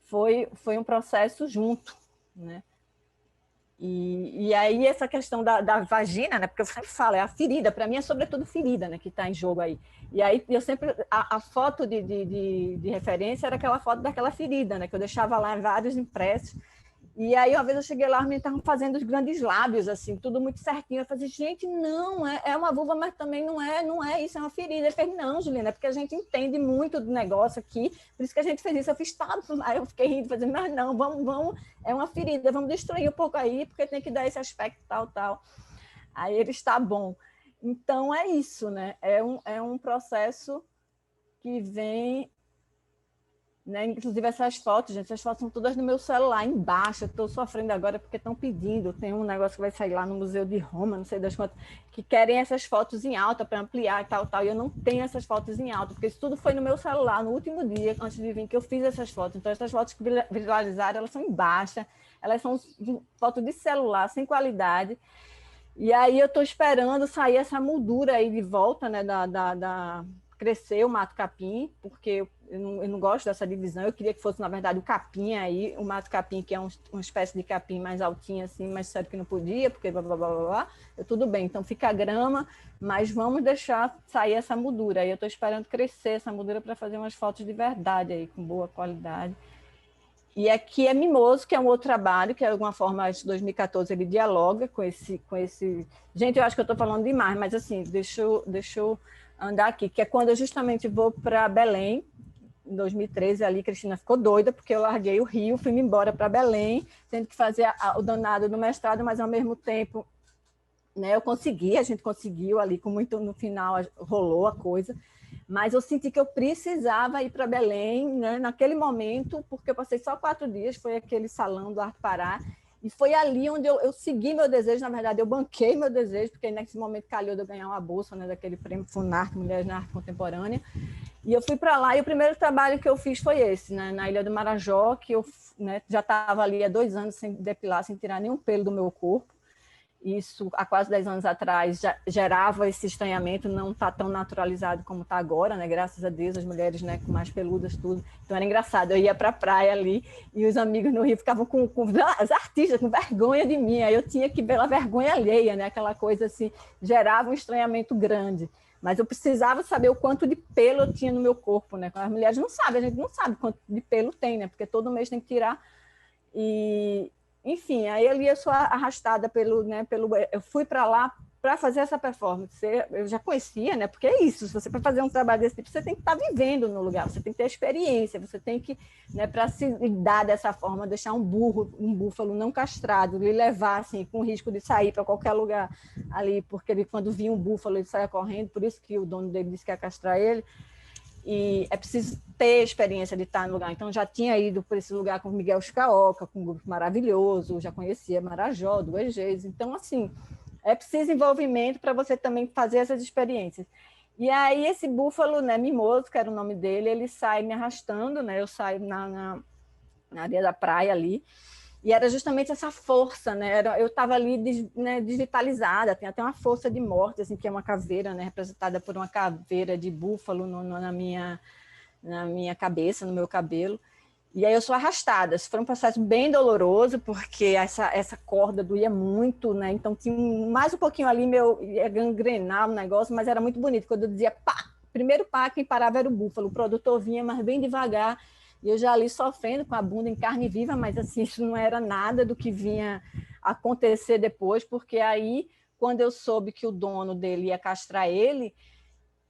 foi um processo junto. Né. E aí essa questão da vagina, né? Porque eu sempre falo, é a ferida, para mim é sobretudo ferida, né? Que está em jogo aí. E aí eu sempre, a foto de referência era aquela foto daquela ferida, né? Que eu deixava lá vários impressos. E aí uma vez eu cheguei lá, me estavam fazendo os grandes lábios, assim, tudo muito certinho. Eu falei, gente, não, é uma vulva, mas também não é isso, é uma ferida. Ele fez, não, Juliana, é porque a gente entende muito do negócio aqui, por isso que a gente fez isso. Eu fiz, tá, aí eu fiquei rindo, fazendo, mas não, vamos, é uma ferida, vamos destruir um pouco aí, porque tem que dar esse aspecto tal. Aí ele está bom. Então é isso, né? É um processo que vem... Né? Inclusive essas fotos, gente, essas fotos são todas no meu celular, embaixo. Eu estou sofrendo agora porque estão pedindo. Tem um negócio que vai sair lá no Museu de Roma, não sei das quantas, que querem essas fotos em alta para ampliar e tal. E eu não tenho essas fotos em alta, porque isso tudo foi no meu celular, no último dia, antes de vir, que eu fiz essas fotos. Então, essas fotos que visualizaram, elas são em baixa, elas são fotos de celular, sem qualidade. E aí eu estou esperando sair essa moldura aí de volta, né, crescer o mato capim, porque eu não gosto dessa divisão. Eu queria que fosse, na verdade, o capim aí, o mato capim, que é uma espécie de capim mais altinho, assim, mas sabe que não podia, porque blá, blá, blá, blá. Tudo bem, então fica a grama, mas vamos deixar sair essa moldura. Aí eu estou esperando crescer essa moldura para fazer umas fotos de verdade aí, com boa qualidade. E aqui é Mimoso, que é um outro trabalho, que de alguma forma, em 2014, ele dialoga com esse... Gente, eu acho que eu estou falando demais, mas assim, deixa eu andar aqui, que é quando eu justamente vou para Belém, em 2013, ali, Cristina ficou doida, porque eu larguei o Rio, fui embora para Belém, tendo que fazer o danado do mestrado, mas ao mesmo tempo, né, a gente conseguiu ali, com muito, no final rolou a coisa, mas eu senti que eu precisava ir para Belém, né, naquele momento, porque eu passei só 4 dias, foi aquele salão do Arte Pará, e foi ali onde eu segui meu desejo. Na verdade, eu banquei meu desejo, porque nesse momento calhou de eu ganhar uma bolsa, né, daquele prêmio Funarte, Mulheres na Arte Contemporânea, e eu fui para lá, e o primeiro trabalho que eu fiz foi esse, né, na Ilha do Marajó, que eu, né, já estava ali há 2 anos sem depilar, sem tirar nenhum pelo do meu corpo. Isso, há quase 10 anos atrás, já gerava esse estranhamento, não está tão naturalizado como está agora, né? Graças a Deus, as mulheres, né, com mais peludas, tudo. Então era engraçado, eu ia para a praia ali e os amigos no Rio ficavam com as artistas com vergonha de mim, aí eu tinha que ver a vergonha alheia, né? Aquela coisa assim, gerava um estranhamento grande. Mas eu precisava saber o quanto de pelo eu tinha no meu corpo, né? As mulheres não sabem, a gente não sabe quanto de pelo tem, né? Porque todo mês tem que tirar. E... Enfim, aí ali eu sou arrastada eu fui para lá para fazer essa performance. Eu já conhecia, né? Porque é isso, se você para fazer um trabalho desse tipo, você tem que estar vivendo no lugar, você tem que ter experiência, você tem que, né, para se dar dessa forma, deixar um búfalo não castrado, lhe levar assim, com risco de sair para qualquer lugar ali, porque ele, quando via um búfalo, ele saia correndo, por isso que o dono dele disse que ia castrar ele. E é preciso ter experiência de estar no lugar. Então, já tinha ido por esse lugar com o Miguel Chicaoca, com um grupo maravilhoso, já conhecia Marajó 2 vezes. Então, assim, é preciso envolvimento para você também fazer essas experiências. E aí, esse búfalo, né, Mimoso, que era o nome dele, ele sai me arrastando, né? Eu saio na areia da praia ali, e era justamente essa força, né? Eu estava ali, né, digitalizada, tem até uma força de morte, assim, que é uma caveira, né, representada por uma caveira de búfalo na minha cabeça, no meu cabelo. E aí eu sou arrastada. Esse foi um processo bem doloroso, porque essa corda doía muito, né? Então tinha mais um pouquinho ali, ia gangrenar o negócio, mas era muito bonito. Quando eu dizia pá, primeiro pá, quem parava era o búfalo. O produtor vinha, mas bem devagar. E eu já ali sofrendo com a bunda em carne viva, mas assim, isso não era nada do que vinha acontecer depois, porque aí, quando eu soube que o dono dele ia castrar ele,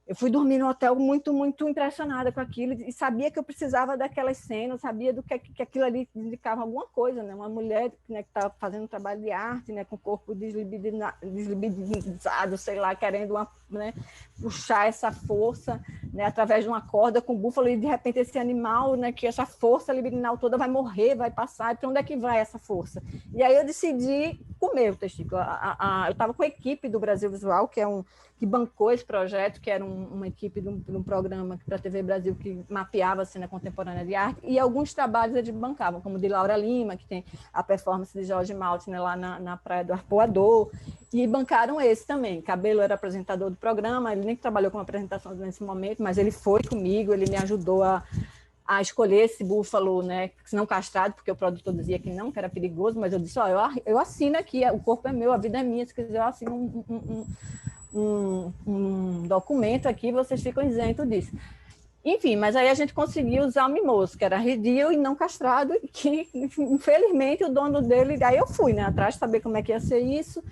eu fui dormir no hotel muito, muito impressionada com aquilo e sabia que eu precisava daquelas cenas, sabia do que aquilo ali indicava alguma coisa, né? Uma mulher, né, que estava fazendo um trabalho de arte, né, com o corpo deslibidinado, sei lá, querendo né, puxar essa força, né, através de uma corda com o búfalo e de repente esse animal, né, que essa força libidinal toda vai morrer, vai passar, para onde é que vai essa força? E aí eu decidi comer o testículo. Eu estava com a equipe do Brasil Visual, que bancou esse projeto, que era uma equipe de um programa para a TV Brasil que mapeava a cena contemporânea de arte, e alguns trabalhos eles bancavam, como o de Laura Lima, que tem a performance de Jorge Maltner, né, lá na Praia do Arpoador, e bancaram esse também. Cabelo era apresentador do programa, ele nem trabalhou com apresentação nesse momento, mas ele foi comigo, ele me ajudou a escolher esse búfalo, né, não castrado, porque o produtor dizia que não, que era perigoso, mas eu disse, eu assino aqui, o corpo é meu, a vida é minha, se quiser eu assino um documento aqui, vocês ficam isentos disso. Enfim, mas aí a gente conseguiu usar o mimoso, que era arredio e não castrado, e que, infelizmente, o dono dele... Aí eu fui, né, atrás, saber como é que ia ser isso,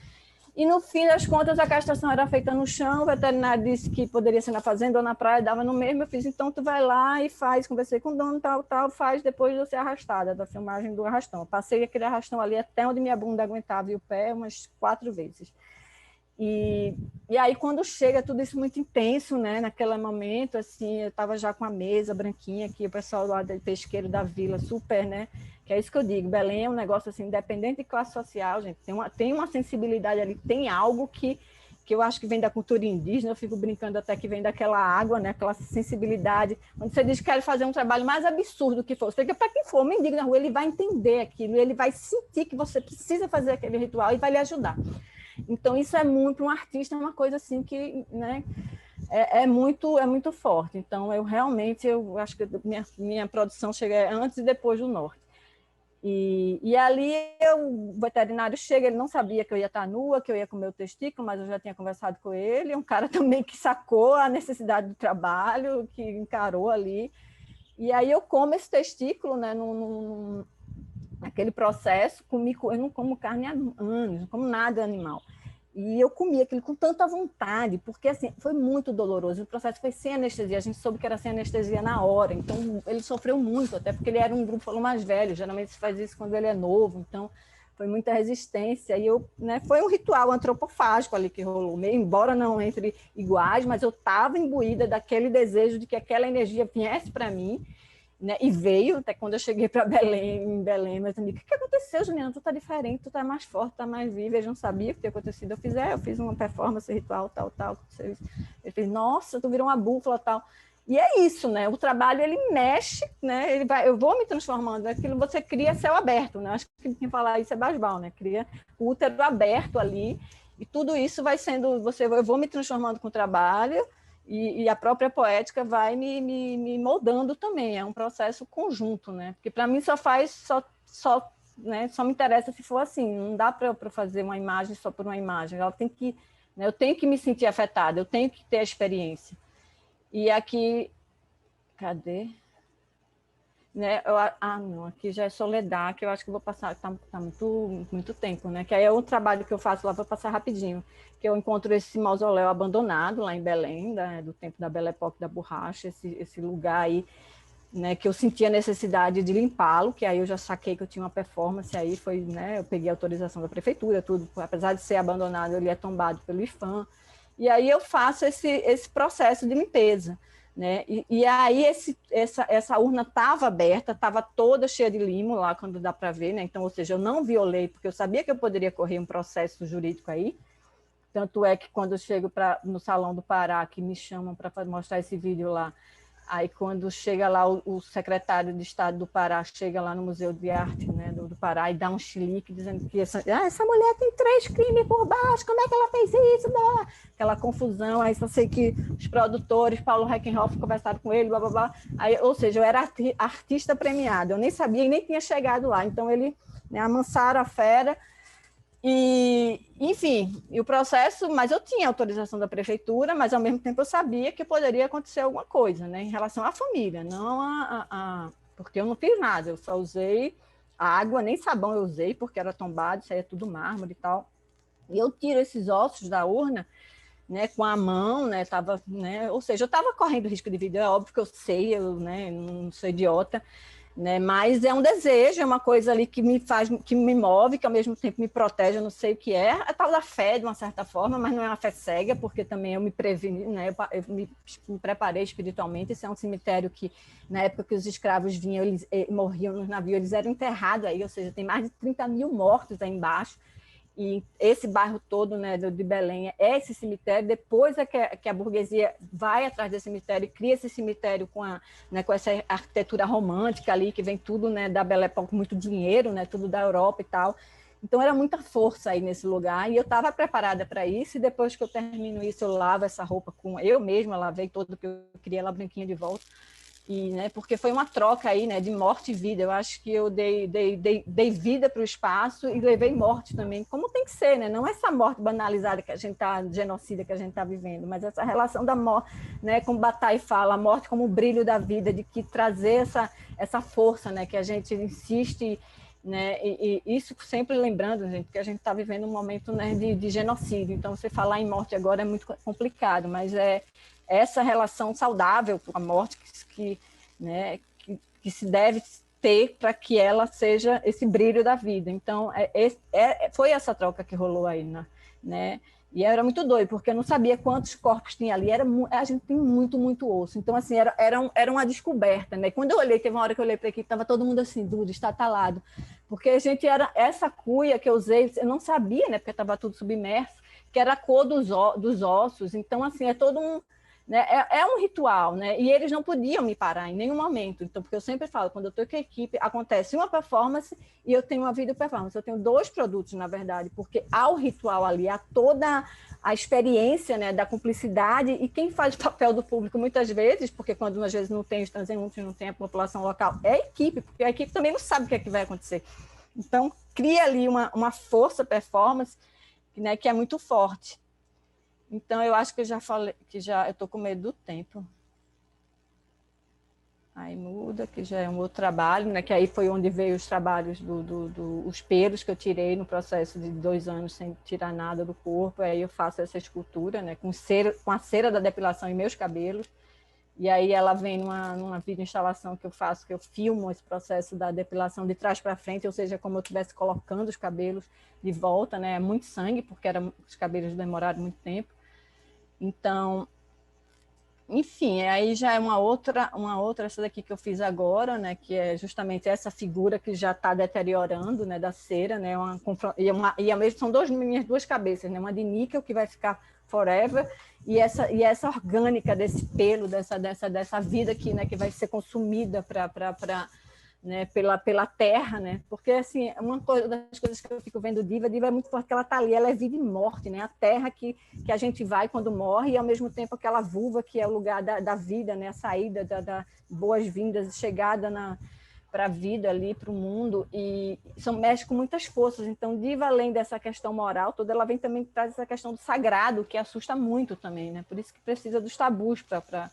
e no fim das contas a castração era feita no chão, o veterinário disse que poderia ser na fazenda ou na praia, dava no mesmo, eu fiz, então tu vai lá e faz, conversei com o dono, tal, faz depois de eu ser arrastada, da filmagem do arrastão. Eu passei aquele arrastão ali até onde minha bunda aguentava e o pé umas 4 vezes. E aí, quando chega tudo isso muito intenso, né? Naquele momento, assim, eu estava já com a mesa branquinha aqui, o pessoal lá do pesqueiro da vila, super, né? Que é isso que eu digo, Belém é um negócio assim, independente de classe social, gente, tem uma sensibilidade ali, tem algo que eu acho que vem da cultura indígena, eu fico brincando até que vem daquela água, né? Aquela sensibilidade. Quando você diz que quer fazer um trabalho mais absurdo que for, seja para quem for, um mendigo na rua, ele vai entender aquilo, ele vai sentir que você precisa fazer aquele ritual e vai lhe ajudar. Então, isso é muito, para um artista, é uma coisa assim que, né, é muito forte. Então, eu acho que minha produção chega antes e depois do Norte. E ali o veterinário chega, ele não sabia que eu ia estar nua, que eu ia comer o testículo, mas eu já tinha conversado com ele, um cara também que sacou a necessidade do trabalho, que encarou ali. E aí eu como esse testículo, né, naquele processo, eu não como carne há anos, não como nada animal. E eu comi aquilo com tanta vontade, porque assim, foi muito doloroso. O processo foi sem anestesia, a gente soube que era sem anestesia na hora, então ele sofreu muito, até porque ele era um grupo mais velho, geralmente se faz isso quando ele é novo, então foi muita resistência. E né, foi um ritual antropofágico ali que rolou, embora não entre iguais, mas eu estava imbuída daquele desejo de que aquela energia viesse para mim, né? E veio, até quando eu cheguei para Belém, meus amigos, o que aconteceu, Juliana? Tu tá diferente, tu tá mais forte, tá mais viva. Eu não sabia o que tinha acontecido. Eu fiz uma performance ritual, tal. Ele fez, nossa, tu virou uma búfala, tal. E é isso, né? O trabalho, ele mexe, né? Eu vou me transformando, aquilo você cria céu aberto, né? Acho que quem fala isso é Basbal, né? Cria o útero aberto ali, e tudo isso vai sendo, eu vou me transformando com o trabalho, e a própria poética vai me moldando também, é um processo conjunto, né? Porque para mim né, só me interessa se for assim, não dá para fazer uma imagem só por uma imagem, ela tem que, né, eu tenho que me sentir afetada, eu tenho que ter a experiência. E aqui, cadê? Né? Não, aqui já é Soledad, que eu acho que eu vou passar, tá muito tempo, né? Que aí é um trabalho que eu faço lá, vou passar rapidinho, que eu encontro esse mausoléu abandonado lá em Belém, do tempo da Belle Époque da borracha, esse lugar aí, né, que eu senti a necessidade de limpá-lo, que aí eu já saquei que eu tinha uma performance, aí foi, né, eu peguei a autorização da prefeitura, tudo, apesar de ser abandonado, ele é tombado pelo IFAM, e aí eu faço esse processo de limpeza, né? E aí essa urna estava aberta, estava toda cheia de limo lá, quando dá para ver, né? Então, ou seja, eu não violei, porque eu sabia que eu poderia correr um processo jurídico aí, tanto é que quando eu chego no Salão do Pará, que me chamam para mostrar esse vídeo lá, Aí, quando chega lá, o secretário de Estado do Pará chega lá no Museu de Arte, né, do Pará e dá um chilique dizendo que essa mulher tem 3 crimes por baixo, como é que ela fez isso? Blá. Aquela confusão, aí só sei que os produtores, Paulo Reckenhoff, conversaram com ele, blá, blá, blá. Aí, ou seja, eu era artista premiado, eu nem sabia e nem tinha chegado lá, então ele, né, amansaram a fera. E, enfim, e o processo, mas eu tinha autorização da prefeitura, mas ao mesmo tempo eu sabia que poderia acontecer alguma coisa, né, em relação à família, não porque eu não fiz nada, eu só usei água, nem sabão eu usei, porque era tombado, saía tudo mármore e tal. E eu tiro esses ossos da urna, né, com a mão, né, tava, né, ou seja, eu estava correndo risco de vida, é óbvio que eu sei, eu, né, não sou idiota, né? Mas é um desejo, é uma coisa ali que me faz, que me move, que ao mesmo tempo me protege, eu não sei o que é, a tal da fé, de uma certa forma, mas não é uma fé cega, porque também eu me preveni, né? Eu me preparei espiritualmente. Esse é um cemitério que, na época que os escravos vinham, eles morriam nos navios, eles eram enterrados aí, ou seja, tem mais de 30 mil mortos aí embaixo. E esse bairro todo, né, de Belém é esse cemitério. Depois é que a burguesia vai atrás desse cemitério e cria esse cemitério né, com essa arquitetura romântica ali, que vem tudo, né, da Belle Époque, muito dinheiro, né, tudo da Europa e tal. Então era muita força aí nesse lugar, e eu estava preparada para isso, e depois que eu termino isso, eu lavo essa roupa eu mesma lavei todo, que eu queria ela branquinha de volta. E, né, porque foi uma troca aí, né, de morte e vida. Eu acho que eu dei vida para o espaço e levei morte também, como tem que ser, né? Não essa morte banalizada que a gente está, genocida que a gente está vivendo, mas essa relação da morte, né, como Bataille fala, a morte como o brilho da vida, de que trazer essa força, né, que a gente insiste, né, e isso sempre lembrando, gente, que a gente está vivendo um momento, né, de genocídio. Então, você falar em morte agora é muito complicado, mas é essa relação saudável com a morte né, que se deve ter para que ela seja esse brilho da vida. Então, foi essa troca que rolou aí, né? E era muito doido, porque eu não sabia quantos corpos tinha ali. A gente tem muito, muito osso. Então, assim, era uma descoberta, né? Quando eu olhei, teve uma hora que eu olhei para aqui, estava todo mundo assim, duro, estatalado. Porque a gente essa cuia que eu usei, eu não sabia, né? Porque estava tudo submerso, que era a cor dos ossos. Então, assim, é todo um... Né? É um ritual, né? E eles não podiam me parar em nenhum momento. Então, porque eu sempre falo, quando eu estou com a equipe, acontece uma performance e eu tenho uma video performance. Eu tenho 2 produtos, na verdade, porque há o ritual ali, há toda a experiência, né, da cumplicidade, e quem faz o papel do público muitas vezes, porque quando às vezes não tem os transeuntes, não tem a população local, é a equipe, porque a equipe também não sabe o que é que vai acontecer. Então, cria ali uma força performance, né, que é muito forte. Então, eu acho que eu já falei, eu estou com medo do tempo. Aí muda, que já é um outro trabalho, né? Que aí foi onde veio os trabalhos os pelos que eu tirei no processo de 2 anos sem tirar nada do corpo. Aí eu faço essa escultura, né? Com a cera da depilação em meus cabelos. E aí ela vem numa videoinstalação que eu faço, que eu filmo esse processo da depilação de trás para frente, ou seja, como eu estivesse colocando os cabelos de volta, né? Muito sangue, porque os cabelos demoraram muito tempo. Então, enfim, aí já é uma outra, essa daqui que eu fiz agora, né, que é justamente essa figura que já está deteriorando, né, da cera, né, e ao mesmo são minhas 2 cabeças, né, uma de níquel que vai ficar forever e essa orgânica desse pelo, dessa vida aqui, né, que vai ser consumida né, pela terra, né? Porque assim, uma das coisas que eu fico vendo Diva é muito forte, que ela está ali, ela é vida e morte, né? A terra que a gente vai quando morre, e ao mesmo tempo aquela vulva que é o lugar da vida, né? A saída da boas-vindas, chegada para a vida ali, para o mundo, e mexe com muitas forças. Então, Diva, além dessa questão moral toda, ela vem também traz essa questão do sagrado, que assusta muito também, né? Por isso que precisa dos tabus para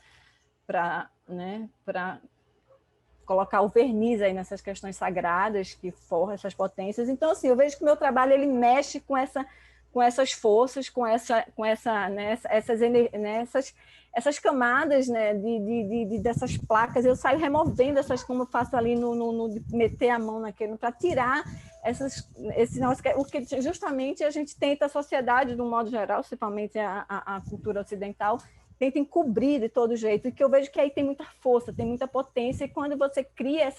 colocar o verniz aí nessas questões sagradas que forram essas potências. Então, assim, eu vejo que o meu trabalho ele mexe com essas forças, com essas camadas, né, dessas placas. Eu saio removendo essas, como eu faço ali de meter a mão naquele, para tirar esse negócio, porque justamente a gente tenta, a sociedade, de um modo geral, principalmente a cultura ocidental, tenta encobrir de todo jeito, e que eu vejo que aí tem muita força, tem muita potência, e quando você cria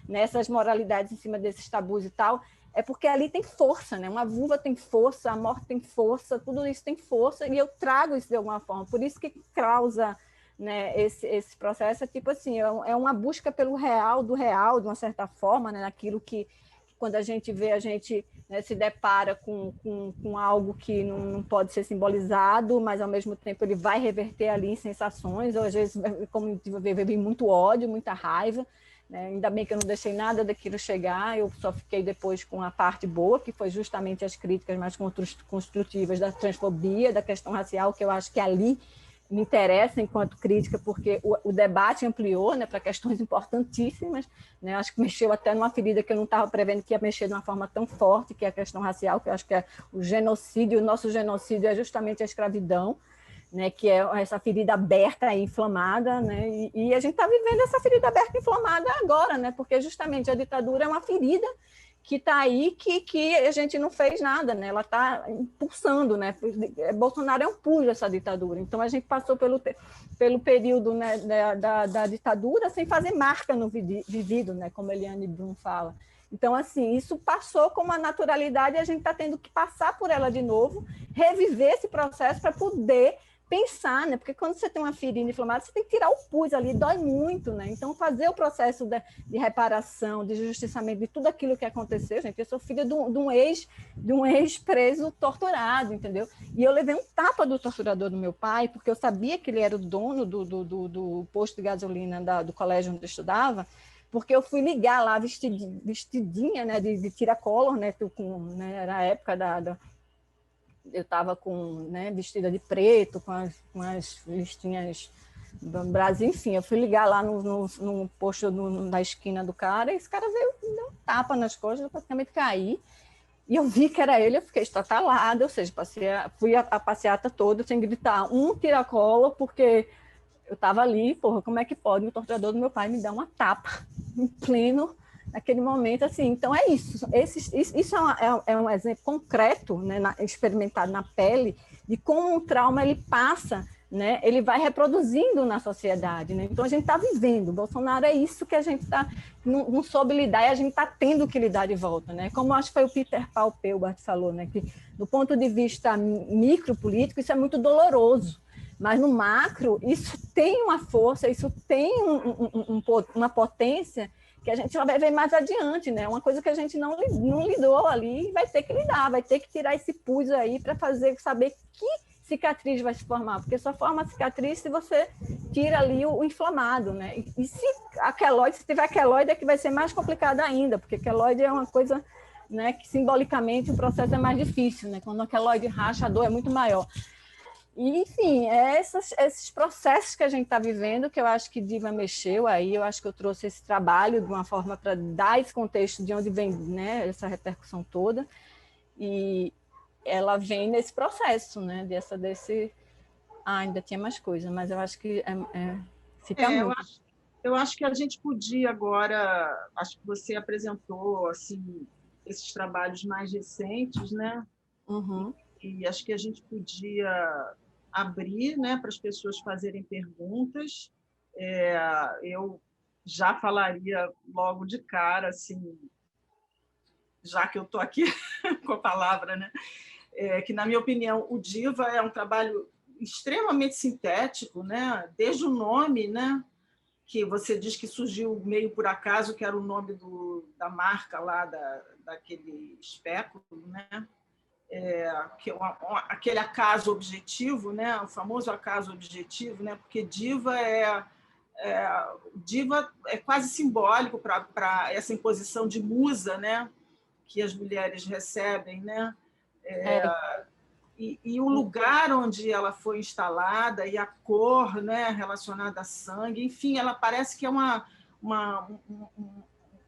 essas moralidades em cima desses tabus e tal, é porque ali tem força, né? Uma vulva tem força, a morte tem força, tudo isso tem força, e eu trago isso de alguma forma. Por isso que causa, né, esse processo é tipo assim, é uma busca pelo real, do real, de uma certa forma, né, naquilo que quando a gente vê, a gente, né, se depara com algo que não pode ser simbolizado, mas ao mesmo tempo ele vai reverter ali em sensações, ou às vezes, como vem muito ódio, muita raiva, né? Ainda bem que eu não deixei nada daquilo chegar, eu só fiquei depois com a parte boa, que foi justamente as críticas mais construtivas da transfobia, da questão racial, que eu acho que ali me interessa enquanto crítica, porque o debate ampliou, né, para questões importantíssimas, né, acho que mexeu até numa ferida que eu não estava prevendo que ia mexer de uma forma tão forte, que é a questão racial, que eu acho que é o genocídio, o nosso genocídio é justamente a escravidão, né, que é essa ferida aberta e inflamada, né, e a gente está vivendo essa ferida aberta e inflamada agora, né, porque justamente a ditadura é uma ferida que está aí, que a gente não fez nada, né? Ela está impulsando, né? Bolsonaro é um pulo essa ditadura. Então, a gente passou pelo período, né, da ditadura sem fazer marca no vivido, né? Como Eliane Brum fala. Então, assim, isso passou com uma naturalidade e a gente está tendo que passar por ela de novo, reviver esse processo para poder pensar, né? Porque quando você tem uma ferida inflamada, você tem que tirar o pus ali, dói muito, né? Então, fazer o processo de reparação, de justiçamento, de tudo aquilo que aconteceu, gente, eu sou filha de um ex-preso torturado, entendeu? E eu levei um tapa do torturador do meu pai, porque eu sabia que ele era o dono do posto de gasolina do colégio onde eu estudava, porque eu fui ligar lá vestidinha, né, de tiracolor, né, né, era a época eu estava né, vestida de preto, com as listinhas do Brasil, enfim, eu fui ligar lá no posto na esquina do cara, e esse cara veio, me deu um tapa nas costas, eu praticamente caí, e eu vi que era ele, eu fiquei estatalada, ou seja, fui a passeata toda sem gritar um tiracolo, porque eu estava ali, porra, como é que pode o torturador do meu pai me dar uma tapa em pleno naquele momento, assim, então é isso. Isso é um exemplo concreto, né, experimentado na pele, de como um trauma ele passa, né, ele vai reproduzindo na sociedade, né? Então a gente está vivendo. Bolsonaro é isso que a gente não soube lidar e a gente está tendo que lidar de volta, né? Como acho que foi o Peter Paul Pelbart falou, né, que do ponto de vista micropolítico isso é muito doloroso. Mas no macro, isso tem uma força, isso tem uma potência que a gente só vai ver mais adiante, né? Uma coisa que a gente não lidou ali, vai ter que lidar, vai ter que tirar esse pus aí para saber que cicatriz vai se formar, porque só forma cicatriz se você tira ali o inflamado, né? E se tiver queloide é que vai ser mais complicado ainda, porque queloide é uma coisa, né, que simbolicamente o processo é mais difícil, né? Quando a queloide racha, a dor é muito maior. E, enfim, esses processos que a gente está vivendo, que eu acho que Diva mexeu aí, eu acho que eu trouxe esse trabalho de uma forma para dar esse contexto de onde vem, né, essa repercussão toda, e ela vem nesse processo, né, ainda tinha mais coisa, mas eu acho que fica muito. Eu acho que a gente podia agora, acho que você apresentou assim, esses trabalhos mais recentes, né? Uhum. E acho que a gente podia abrir, né, para as pessoas fazerem perguntas. Eu já falaria logo de cara, assim, já que eu estou aqui com a palavra, né, que, na minha opinião, o Diva é um trabalho extremamente sintético, né, desde o nome, né, que você diz que surgiu meio por acaso, que era o nome da marca lá, daquele espéculo, né? Que aquele acaso objetivo, né? O famoso acaso objetivo, né? Porque diva é quase simbólico para essa imposição de musa, né? Que as mulheres recebem, né? E o lugar onde ela foi instalada e a cor, né, relacionada a sangue, enfim, ela parece que é uma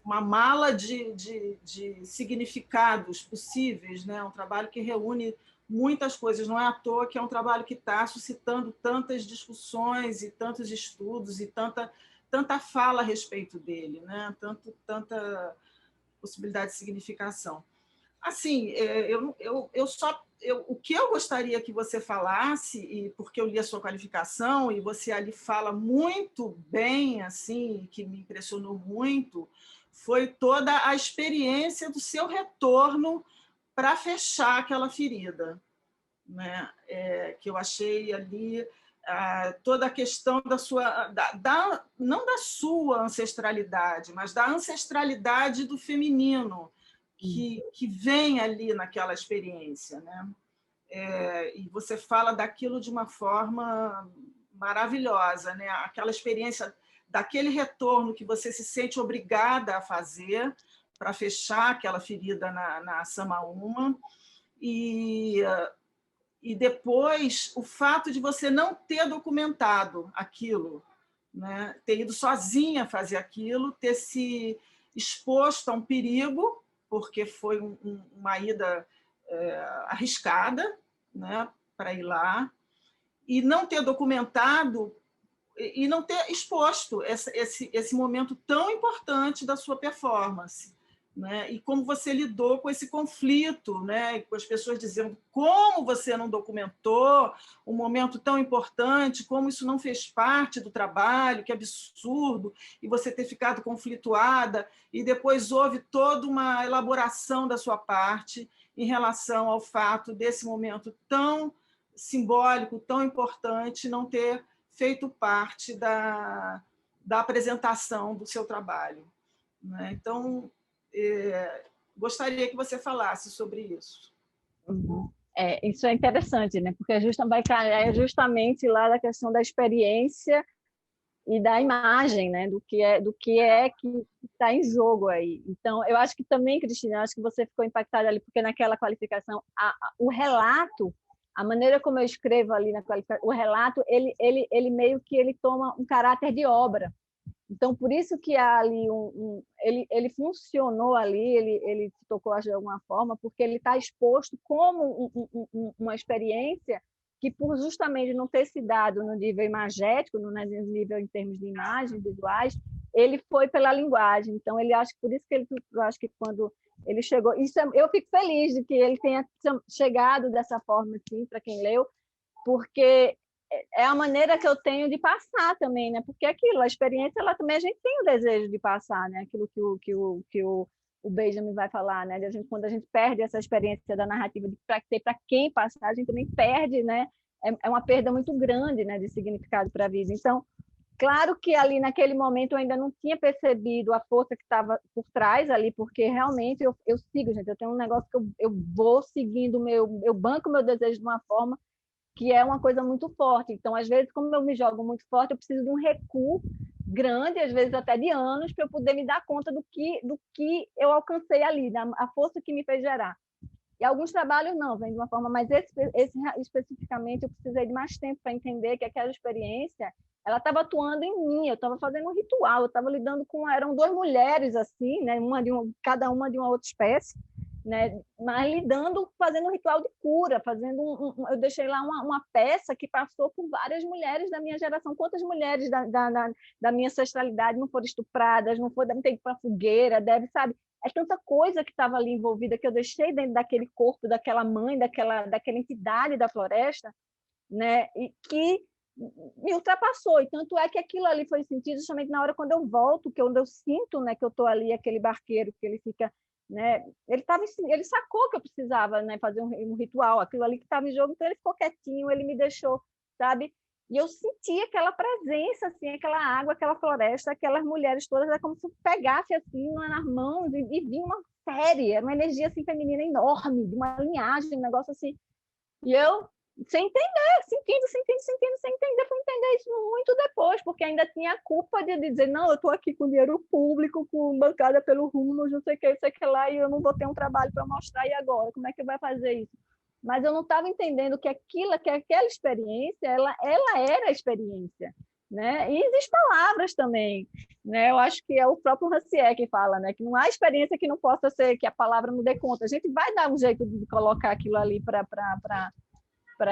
mala de significados possíveis, né? Um trabalho que reúne muitas coisas. Não é à toa que é um trabalho que está suscitando tantas discussões e tantos estudos e tanta fala a respeito dele, né? Tanta possibilidade de significação. Assim, o que eu gostaria que você falasse, e porque eu li a sua qualificação e você ali fala muito bem, assim, que me impressionou muito, foi toda a experiência do seu retorno para fechar aquela ferida, né? Que eu achei ali toda a questão da sua, não da sua ancestralidade, mas da ancestralidade do feminino que vem ali naquela experiência, né? E você fala daquilo de uma forma maravilhosa, né? Aquela experiência daquele retorno que você se sente obrigada a fazer para fechar aquela ferida na Samaúma, e depois o fato de você não ter documentado aquilo, né? Ter ido sozinha fazer aquilo, ter se exposto a um perigo, porque foi uma ida arriscada, né, para ir lá, e não ter documentado e não ter exposto esse momento tão importante da sua performance, né? E como você lidou com esse conflito, né? Com as pessoas dizendo como você não documentou um momento tão importante, como isso não fez parte do trabalho, que absurdo, e você ter ficado conflituada, e depois houve toda uma elaboração da sua parte em relação ao fato desse momento tão simbólico, tão importante, não ter feito parte da apresentação do seu trabalho, né? Então, gostaria que você falasse sobre isso. Isso é interessante, né? Porque vai justamente lá da questão da experiência e da imagem, né? Do que está em jogo aí. Então, eu acho que também, Cristina, acho que você ficou impactada ali, porque naquela qualificação, o relato, a maneira como eu escrevo ali na qualificação, o relato, ele meio que ele toma um caráter de obra. Então, por isso que há ali ele funcionou ali, ele tocou de alguma forma, porque ele está exposto como uma experiência que, por justamente não ter se dado no nível imagético, no nível em termos de imagens visuais, ele foi pela linguagem. Então, ele acha por isso que eu acho que quando ele chegou, eu fico feliz de que ele tenha chegado dessa forma, assim, para quem leu, porque é a maneira que eu tenho de passar também, né? Porque a experiência, ela também a gente tem o desejo de passar, né? Aquilo que o Benjamin vai falar, né? Quando a gente perde essa experiência da narrativa de ter para quem passar, a gente também perde, né? É uma perda muito grande, né? De significado para a vida. Então, claro que ali naquele momento eu ainda não tinha percebido a força que estava por trás ali, porque realmente eu sigo, gente. Eu tenho um negócio que eu vou seguindo eu banco meu desejo de uma forma que é uma coisa muito forte. Então, às vezes, como eu me jogo muito forte, eu preciso de um recuo grande, às vezes até de anos, para eu poder me dar conta do que eu alcancei ali, a força que me fez gerar. E alguns trabalhos não, vem de uma forma, mas esse especificamente eu precisei de mais tempo para entender que aquela experiência ela estava atuando em mim, eu estava fazendo um ritual, eu estava lidando eram duas mulheres assim, né, cada uma de uma outra espécie, né, mas fazendo um ritual de cura, eu deixei lá uma peça que passou por várias mulheres da minha geração. Quantas mulheres da minha ancestralidade não foram estupradas, não ter ido para a fogueira, sabe? É tanta coisa que estava ali envolvida que eu deixei dentro daquele corpo, daquela mãe, daquela entidade da floresta, né? E que me ultrapassou. E tanto é que aquilo ali foi sentido justamente na hora quando eu volto, quando eu sinto, né, que eu estou ali, aquele barqueiro, que ele fica, né? Ele sacou que eu precisava, né, fazer um ritual, aquilo ali que estava em jogo, então ele ficou quietinho, ele me deixou, sabe? E eu senti aquela presença, assim, aquela água, aquela floresta, aquelas mulheres todas, era como se eu pegasse assim nas mãos e vinha uma série, uma energia assim feminina enorme, de uma linhagem, um negócio assim. E eu, sem entender, sem entender, fui entender isso muito depois, porque ainda tinha a culpa de dizer, não, eu estou aqui com dinheiro público, com bancada pelo Rumo, não sei o que lá, e eu não vou ter um trabalho para mostrar, e agora? Como é que vai fazer isso? Mas eu não estava entendendo que aquela experiência, ela era a experiência, né? E existem palavras também, né? Eu acho que é o próprio Rancière que fala, né? Que não há experiência que não possa ser, que a palavra não dê conta. A gente vai dar um jeito de colocar aquilo ali para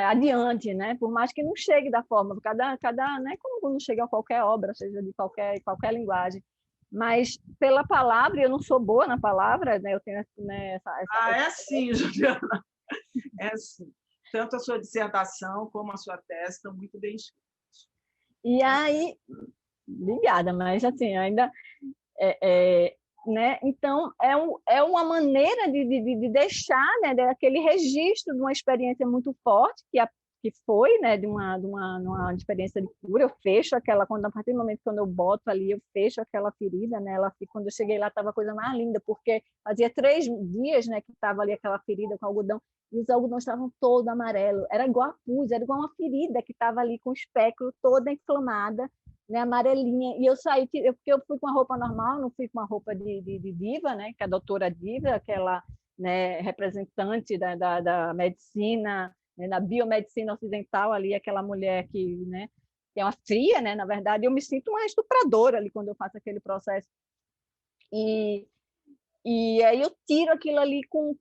adiante, né? Por mais que não chegue da forma, né? Como não chega a qualquer obra, seja de qualquer linguagem. Mas pela palavra, eu não sou boa na palavra, né? Eu tenho, né, essa é sim, Juliana. É sim. Tanto a sua dissertação como a sua tese estão muito bem escritas. E aí, obrigada, mas assim, ainda né? Então, é uma maneira de deixar, né, aquele registro de uma experiência muito forte, que foi, né, de uma experiência de cura. Eu fecho aquela, a partir do momento quando eu boto ali, eu fecho aquela ferida, né, quando eu cheguei lá estava a coisa mais linda, porque fazia 3 dias, né, que estava ali aquela ferida com algodão, e os algodões estavam todo amarelo, era igual a pus, era igual uma ferida que estava ali com o espéculo toda inflamada, né, amarelinha, e eu saí, porque eu fui com uma roupa normal, não fui com uma roupa de diva, né, que é a doutora Diva, aquela, né, representante da medicina, né, da biomedicina ocidental ali, aquela mulher que, né, que é uma fria, né, na verdade, eu me sinto uma estupradora ali quando eu faço aquele processo. E aí eu tiro aquilo ali com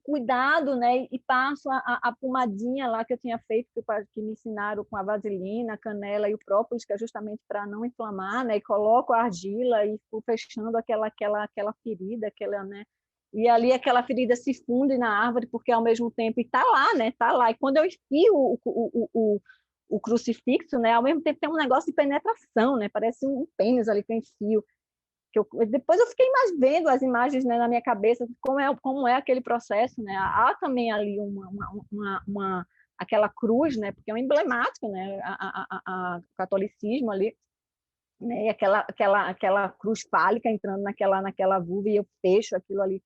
cuidado, né, e passo a pomadinha lá que eu tinha feito, que me ensinaram com a vaselina, a canela e o própolis, que é justamente para não inflamar, né, e coloco a argila e fui fechando aquela ferida, né, e ali aquela ferida se funde na árvore, porque ao mesmo tempo está lá, né, está lá, e quando eu enfio o crucifixo, né, ao mesmo tempo tem um negócio de penetração, né, parece um pênis ali que eu enfio. Depois eu fiquei mais vendo as imagens, né, na minha cabeça, como é aquele processo, né? Há também ali aquela cruz, né, porque é um emblemático, né, o catolicismo ali, né, e aquela cruz fálica entrando naquela vulva, e eu fecho aquilo ali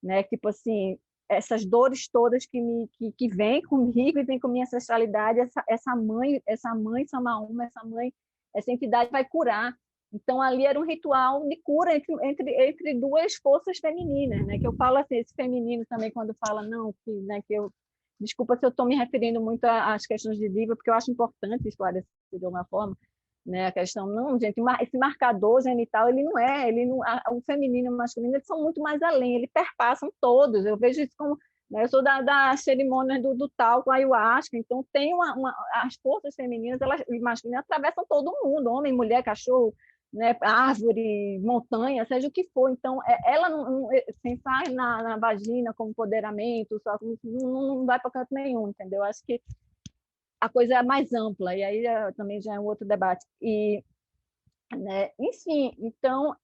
né, tipo assim, essas dores todas que vêm comigo e vêm com minha ancestralidade, essa mãe Samaúma, essa entidade vai curar. Então, ali era um ritual de cura entre duas forças femininas, né? Que eu falo assim, esse feminino também, quando fala, não, né, desculpa se eu estou me referindo muito às questões de diva, porque eu acho importante esclarecer de alguma forma, né? A questão, não, gente, esse marcador genital, o feminino e o masculino, eles são muito mais além, eles perpassam todos. Eu vejo isso como, né, eu sou da cerimônia do tal com a ayahuasca, então tem as forças femininas e masculinas atravessam todo mundo, homem, mulher, cachorro, né, árvore, montanha, seja o que for. Então, ela não pensar na vagina como empoderamento, só não vai para canto nenhum, entendeu? Acho que a coisa é mais ampla, e aí também já é um outro debate. Né, enfim, então,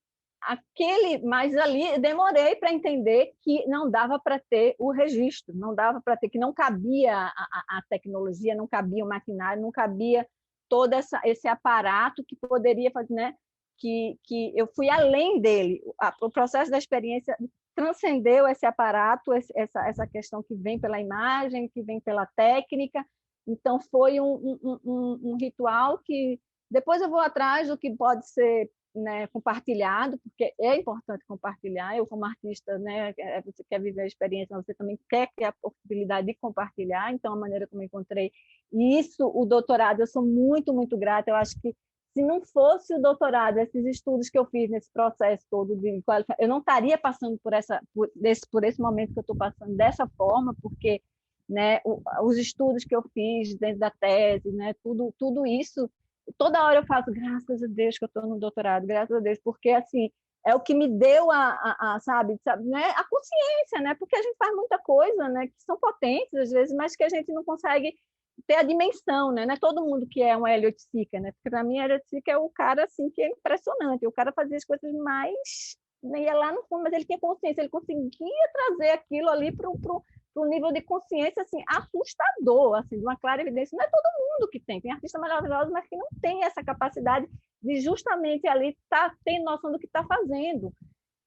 mas ali demorei para entender que não dava para ter o registro, não dava para ter, que não cabia a tecnologia, não cabia o maquinário, não cabia todo esse aparato que poderia fazer, né? Que eu fui além dele. O processo da experiência transcendeu esse aparato, essa questão que vem pela imagem, que vem pela técnica. Então, foi um ritual que depois eu vou atrás do que pode ser, né, compartilhado, porque é importante compartilhar. Eu, como artista, né, você quer viver a experiência, mas você também quer ter a possibilidade de compartilhar. Então, a maneira como eu encontrei isso, o doutorado, eu sou muito, muito grata. Eu acho que se não fosse o doutorado, esses estudos que eu fiz nesse processo todo de qualificação, eu não estaria passando por esse momento que eu estou passando dessa forma, porque, né, os estudos que eu fiz dentro da tese, né, tudo isso, toda hora eu faço, graças a Deus que eu estou no doutorado, graças a Deus, porque assim é o que me deu sabe, né, a consciência, né, porque a gente faz muita coisa, né, que são potentes às vezes, mas que a gente não consegue ter a dimensão, né? Não é todo mundo que é um Elliot Sica, né? Porque para mim Elliot Sica é o cara assim que é impressionante, o cara fazia as coisas mais, né, ia lá no fundo, mas ele tinha consciência, ele conseguia trazer aquilo ali para um nível de consciência assim assustador, assim, de uma clara evidência. Não é todo mundo que tem artista maravilhoso, mas que não tem essa capacidade de justamente ali ter noção do que está fazendo.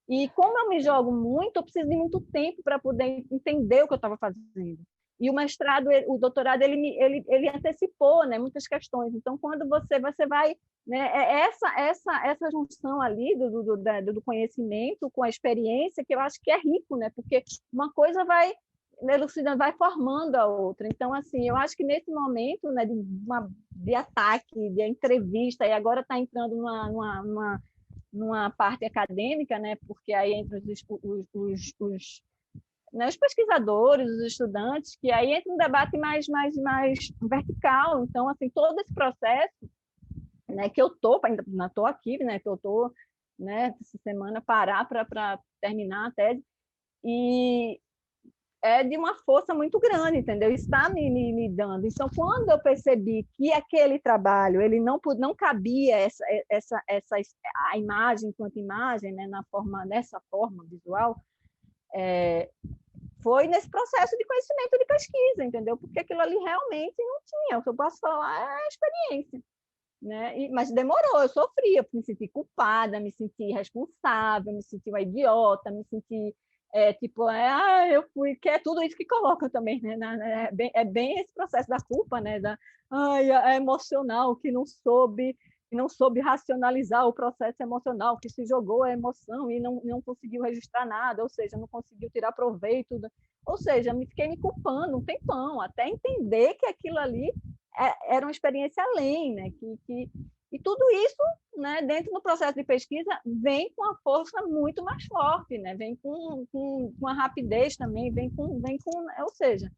E como eu me jogo muito, eu preciso de muito tempo para poder entender o que eu estava fazendo. E o mestrado, o doutorado, ele antecipou, né, muitas questões. Então, quando você vai, né, essa junção ali do conhecimento com a experiência, que eu acho que é rico, né, porque uma coisa vai elucidando, vai formando a outra. Então, assim, eu acho que nesse momento, né, de ataque, de entrevista, e agora está entrando numa parte acadêmica, né, porque aí entre os pesquisadores, os estudantes, que aí entra um debate mais vertical. Então, assim, todo esse processo, né, que eu ainda não estou aqui, né, que eu estou, né, essa semana parar para terminar a tese, e é de uma força muito grande, entendeu? Está me dando. Então, quando eu percebi que aquele trabalho ele não cabia a imagem enquanto imagem, né, nessa forma visual, foi nesse processo de conhecimento de pesquisa, entendeu? Porque aquilo ali realmente não tinha. O que eu posso falar é a experiência, né? Mas demorou, eu sofria, me senti culpada, me senti responsável, me senti uma idiota, me senti eu fui, que é tudo isso que colocam também, né? É bem esse processo da culpa, né? É emocional, que não soube racionalizar o processo emocional, que se jogou a emoção e não conseguiu registrar nada, ou seja, não conseguiu tirar proveito, ou seja, fiquei me culpando um tempão, até entender que aquilo ali era uma experiência além, né? E tudo isso, né, dentro do processo de pesquisa, vem com uma força muito mais forte, né? Vem com uma rapidez também, ou seja,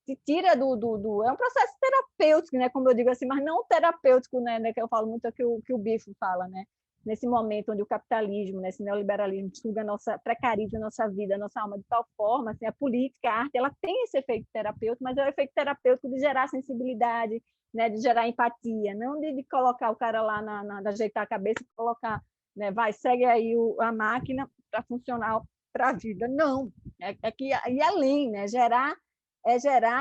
se tira é um processo terapêutico, né, como eu digo assim, mas não terapêutico, né, que eu falo muito que o Bifo fala, né? Nesse momento onde o capitalismo, né, esse neoliberalismo suga precariza a nossa vida, a nossa alma de tal forma, assim, a política, a arte, ela tem esse efeito terapêutico, mas é o efeito terapêutico de gerar sensibilidade, né, de gerar empatia, não de colocar o cara lá, de ajeitar a cabeça e colocar, né, segue aí a máquina para funcionar para a vida. Não, é que ir além, né, gerar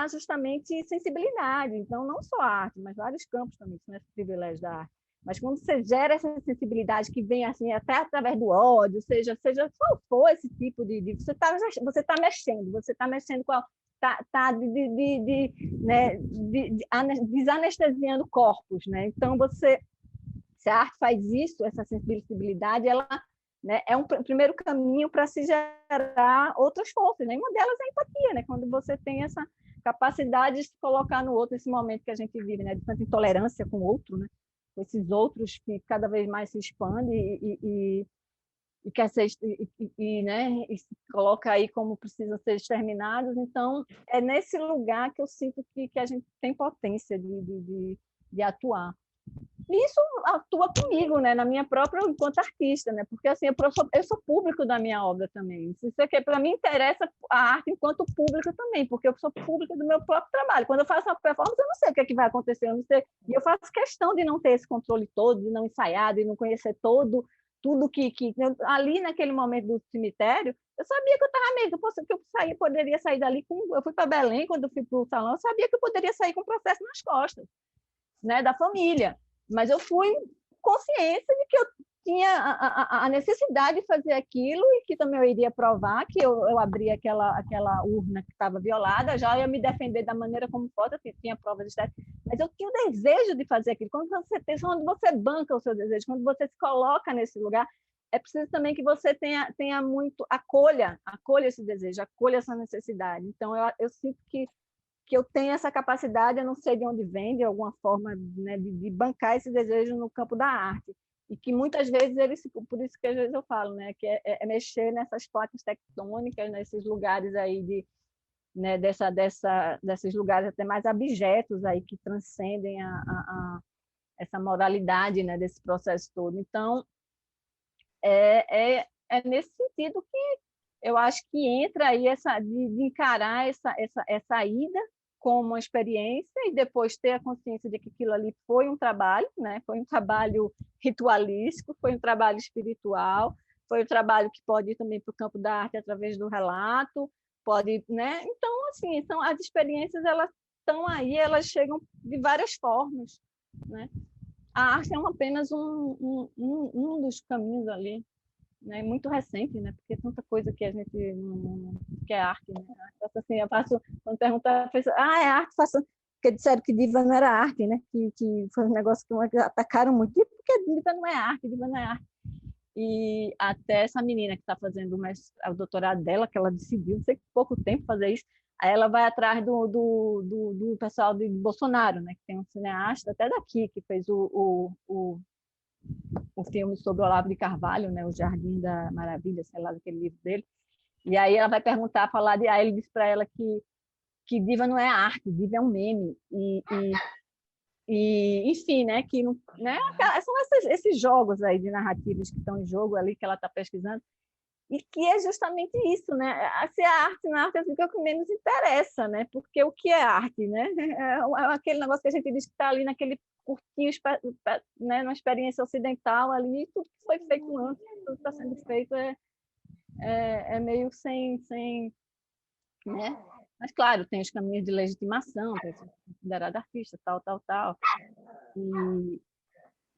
justamente sensibilidade. Então, não só a arte, mas vários campos também, que são esse privilégio da arte. Mas quando você gera essa sensibilidade que vem assim até através do ódio, seja qual for esse tipo você está mexendo com né, desanestesiando corpos, né? Então se a arte faz isso, essa sensibilidade, ela, né, é um primeiro caminho para se gerar outras forças, né? E uma delas é a empatia, né? Quando você tem essa capacidade de se colocar no outro nesse momento que a gente vive, né? De tanta intolerância com o outro, né? Com esses outros que cada vez mais se expandem e quer ser né, e se coloca aí como precisam ser exterminados. Então, é nesse lugar que eu sinto que a gente tem potência de atuar. E isso atua comigo, né, na minha própria, enquanto artista, né, porque assim, eu sou público da minha obra também. Isso aqui, para mim, interessa a arte enquanto público também, porque eu sou pública do meu próprio trabalho. Quando eu faço uma performance, eu não sei o que é que vai acontecer, eu não sei. E eu faço questão de não ter esse controle todo, de não ensaiar, de não conhecer tudo que ali naquele momento do cemitério, eu sabia que eu estava meio que eu poderia sair dali eu fui para Belém quando eu fui para o salão, eu sabia que eu poderia sair com o processo nas costas, né, da família, mas eu fui consciência de que eu tinha a necessidade de fazer aquilo e que também eu iria provar que eu abri aquela urna que estava violada, já ia me defender da maneira como fosse, que tinha provas estéticas, mas eu tinha o desejo de fazer aquilo. Quando você banca o seu desejo, quando você se coloca nesse lugar, é preciso também que você tenha muito, acolha esse desejo, acolha essa necessidade. Então, eu sinto que eu tenho essa capacidade, eu não sei de onde vem, de alguma forma, né, de bancar esse desejo no campo da arte. E que muitas vezes por isso que às vezes eu falo, né, que é mexer nessas placas tectônicas, nesses lugares aí né, desses lugares até mais abjetos aí que transcendem essa moralidade, né, desse processo todo. Então, é nesse sentido que eu acho que entra aí de encarar essa ida como uma experiência e depois ter a consciência de que aquilo ali foi um trabalho, né? Foi um trabalho ritualístico, foi um trabalho espiritual, foi um trabalho que pode ir também para o campo da arte através do relato, pode, né? Então, assim, as experiências, elas estão aí, elas chegam de várias formas, né? A arte é apenas um dos caminhos ali, né, muito recente, né, porque tanta coisa que a gente que é arte, né? Assim, eu faço, quando perguntar a pessoa, é arte, faço, porque disseram que diva não era arte, né, que foi um negócio que atacaram muito, porque diva não é arte, diva não é arte. E até essa menina que está fazendo o doutorado dela, que ela decidiu, não sei que pouco tempo fazer isso, aí ela vai atrás do pessoal de Bolsonaro, né, que tem um cineasta até daqui, que fez o filme sobre o Olavo de Carvalho, né, O Jardim da Maravilha, sei lá, daquele livro dele. E aí ela vai perguntar, aí ele diz para ela que diva não é arte, diva é um meme. Enfim, né, que né, são esses jogos aí de narrativas que estão em jogo ali, que ela está pesquisando, e que é justamente isso, né? Se a arte na arte é o que menos interessa, né? Porque o que é arte, né? É aquele negócio que a gente diz que está ali naquele curtinho, né, numa experiência ocidental ali, tudo que foi feito antes, tudo que está sendo feito é meio sem né? Mas, claro, tem os caminhos de legitimação, para ser considerado artista, tal. E,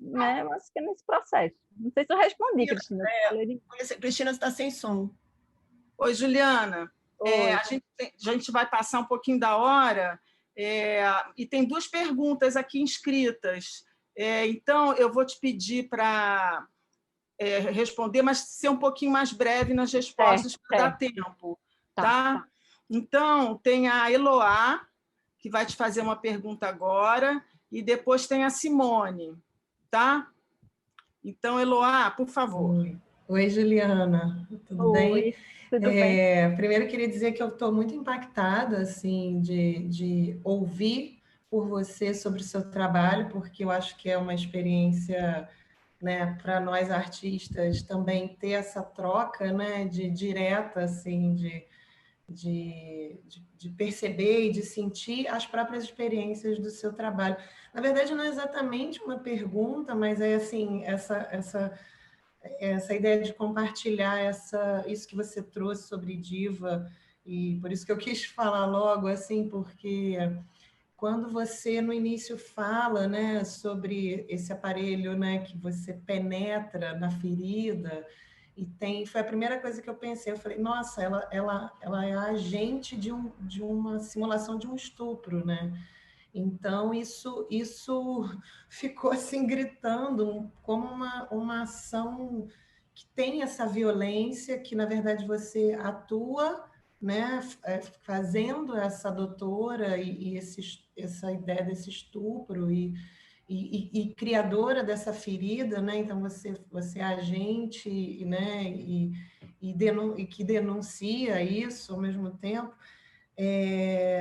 né, eu acho que é nesse processo. Não sei se eu respondi, Cristina. Cristina está sem som. Oi, Juliana. Oi. A gente vai passar um pouquinho da hora, e tem 2 perguntas aqui inscritas. Então, eu vou te pedir para responder, mas ser um pouquinho mais breve nas respostas, para dar tempo. Tá? Então, tem a Eloá, que vai te fazer uma pergunta agora, e depois tem a Simone. Tá? Então, Eloá, por favor. Oi, Juliana. Tudo bem? Tudo bem. Primeiro, eu queria dizer que eu estou muito impactada assim, de ouvir por você sobre o seu trabalho, porque eu acho que é uma experiência, né, para nós artistas também ter essa troca, né, de direta, assim, de perceber e de sentir as próprias experiências do seu trabalho. Na verdade, não é exatamente uma pergunta, mas é assim, essa ideia de compartilhar isso que você trouxe sobre diva, e por isso que eu quis falar logo, assim, porque quando você no início fala, né, sobre esse aparelho, né, que você penetra na ferida, foi a primeira coisa que eu pensei, eu falei, nossa, ela é agente de uma simulação de um estupro, né? Então, isso ficou assim gritando como uma ação que tem essa violência, que na verdade você atua, né, fazendo essa doutora essa ideia desse estupro e criadora dessa ferida, né? Então você é agente, né, e que denuncia isso ao mesmo tempo.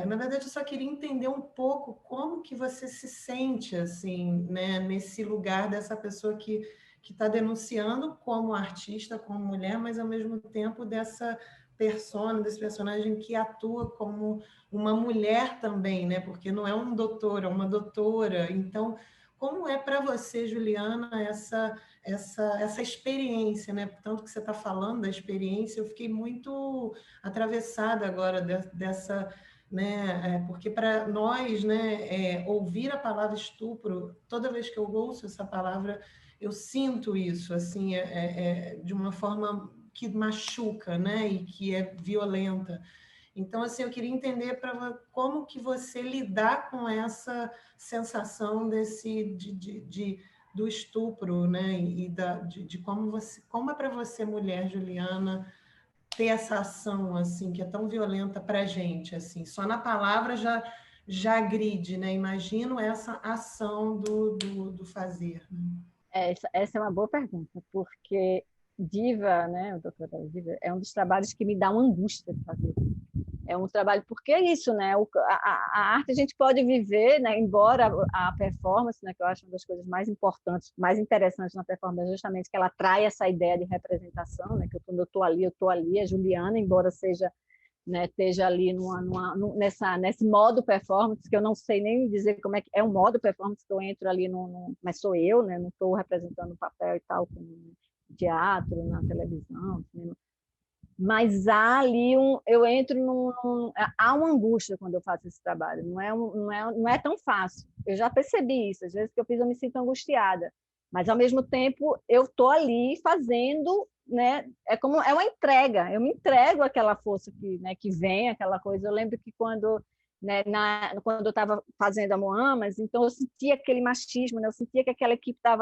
Na verdade, eu só queria entender um pouco como que você se sente assim, né, nesse lugar dessa pessoa que está denunciando como artista, como mulher, mas ao mesmo tempo dessa desse personagem que atua como uma mulher também, né? Porque não é um doutor, é uma doutora. Então, como é para você, Juliana, essa experiência, né? Tanto que você está falando da experiência, eu fiquei muito atravessada agora dessa, né? Porque para nós, né, ouvir a palavra estupro, toda vez que eu ouço essa palavra, eu sinto isso, assim, de uma forma que machuca, né, e que é violenta. Então, assim, eu queria entender como que você lidar com essa sensação do estupro, né, e de como é para você, mulher, Juliana, ter essa ação assim que é tão violenta para a gente, assim, só na palavra já agride, né? Imagino essa ação do fazer. Essa é uma boa pergunta, porque diva, né, o doutorado Diva, é um dos trabalhos que me dá uma angústia de fazer. É um trabalho, porque é isso, né? A arte a gente pode viver, né? Embora a performance, né, que eu acho uma das coisas mais importantes, mais interessantes na performance, é justamente que ela traz essa ideia de representação, né? Que quando eu estou ali, a Juliana, embora seja, né, esteja ali nesse modo performance, que eu não sei nem dizer como é que é um modo performance que eu entro ali, mas sou eu, né? Não estou representando o papel e tal, como teatro, na televisão, cinema. Mas há ali eu entro há uma angústia quando eu faço esse trabalho, não é tão fácil. Eu já percebi isso, às vezes que eu fiz eu me sinto angustiada, mas ao mesmo tempo eu estou ali fazendo, né? É uma entrega, eu me entrego àquela força que, né, que vem, aquela coisa. Eu lembro que quando, né, quando eu estava fazendo a Moamas, então eu sentia aquele machismo, né? Eu sentia que a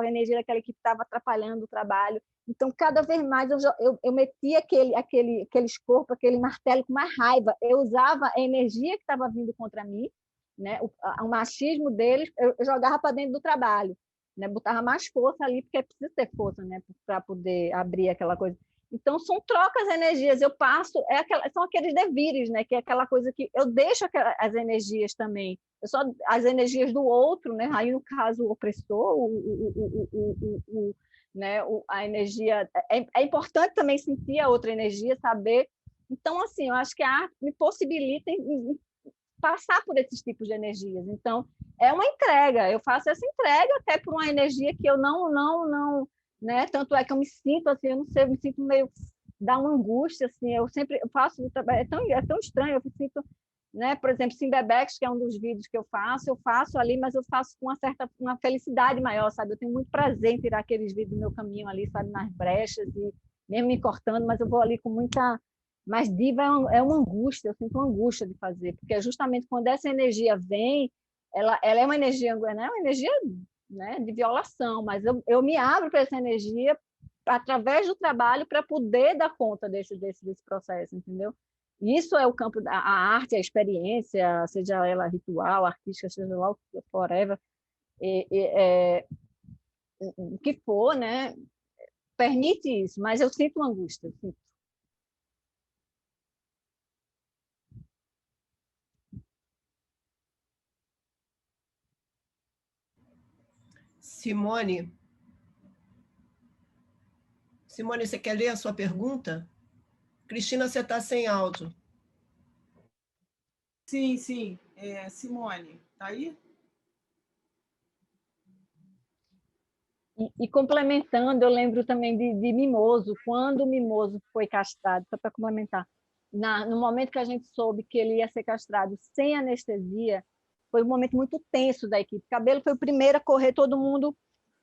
energia daquela equipe estava atrapalhando o trabalho. Então, cada vez mais eu metia aqueles corpos, aquele martelo com mais raiva. Eu usava a energia que estava vindo contra mim, né? O machismo deles, eu jogava para dentro do trabalho, né? Botava mais força ali, porque é preciso ter força, né? Para poder abrir aquela coisa. Então, são trocas de energias. Eu passo, são aqueles devires, né? Que é aquela coisa que eu deixo as energias também. As energias do outro, né? Aí, no caso, o opressor, né, a energia, é importante também sentir a outra energia, saber. Então, assim, eu acho que a arte me possibilita passar por esses tipos de energias. Então, é uma entrega, eu faço essa entrega até por uma energia que eu não, né, tanto é que eu me sinto assim, eu não sei, eu me sinto meio dá uma angústia, assim, eu sempre faço, é tão estranho, eu sinto, né, por exemplo, Simbebex, que é um dos vídeos que eu faço ali, mas eu faço com uma felicidade maior, sabe? Eu tenho muito prazer em tirar aqueles vídeos do meu caminho ali, sabe, nas brechas, e mesmo me cortando, mas eu vou ali com muita... Mas diva é uma angústia, eu sinto uma angústia de fazer, porque é justamente quando essa energia vem, ela é uma energia, né, uma energia, né, de violação, mas eu me abro para essa energia através do trabalho para poder dar conta desse processo, entendeu? Isso é o campo da arte, a experiência, seja ela ritual, artística, seja lá o que for, o que for, né? Permite isso, mas eu sinto uma angústia. Sinto. Simone, você quer ler a sua pergunta? Cristina, você está sem áudio. Sim. Simone, está aí? E complementando, eu lembro também de Mimoso, quando o Mimoso foi castrado, só para complementar, no momento que a gente soube que ele ia ser castrado sem anestesia, foi um momento muito tenso da equipe. Cabelo foi o primeiro a correr, todo mundo,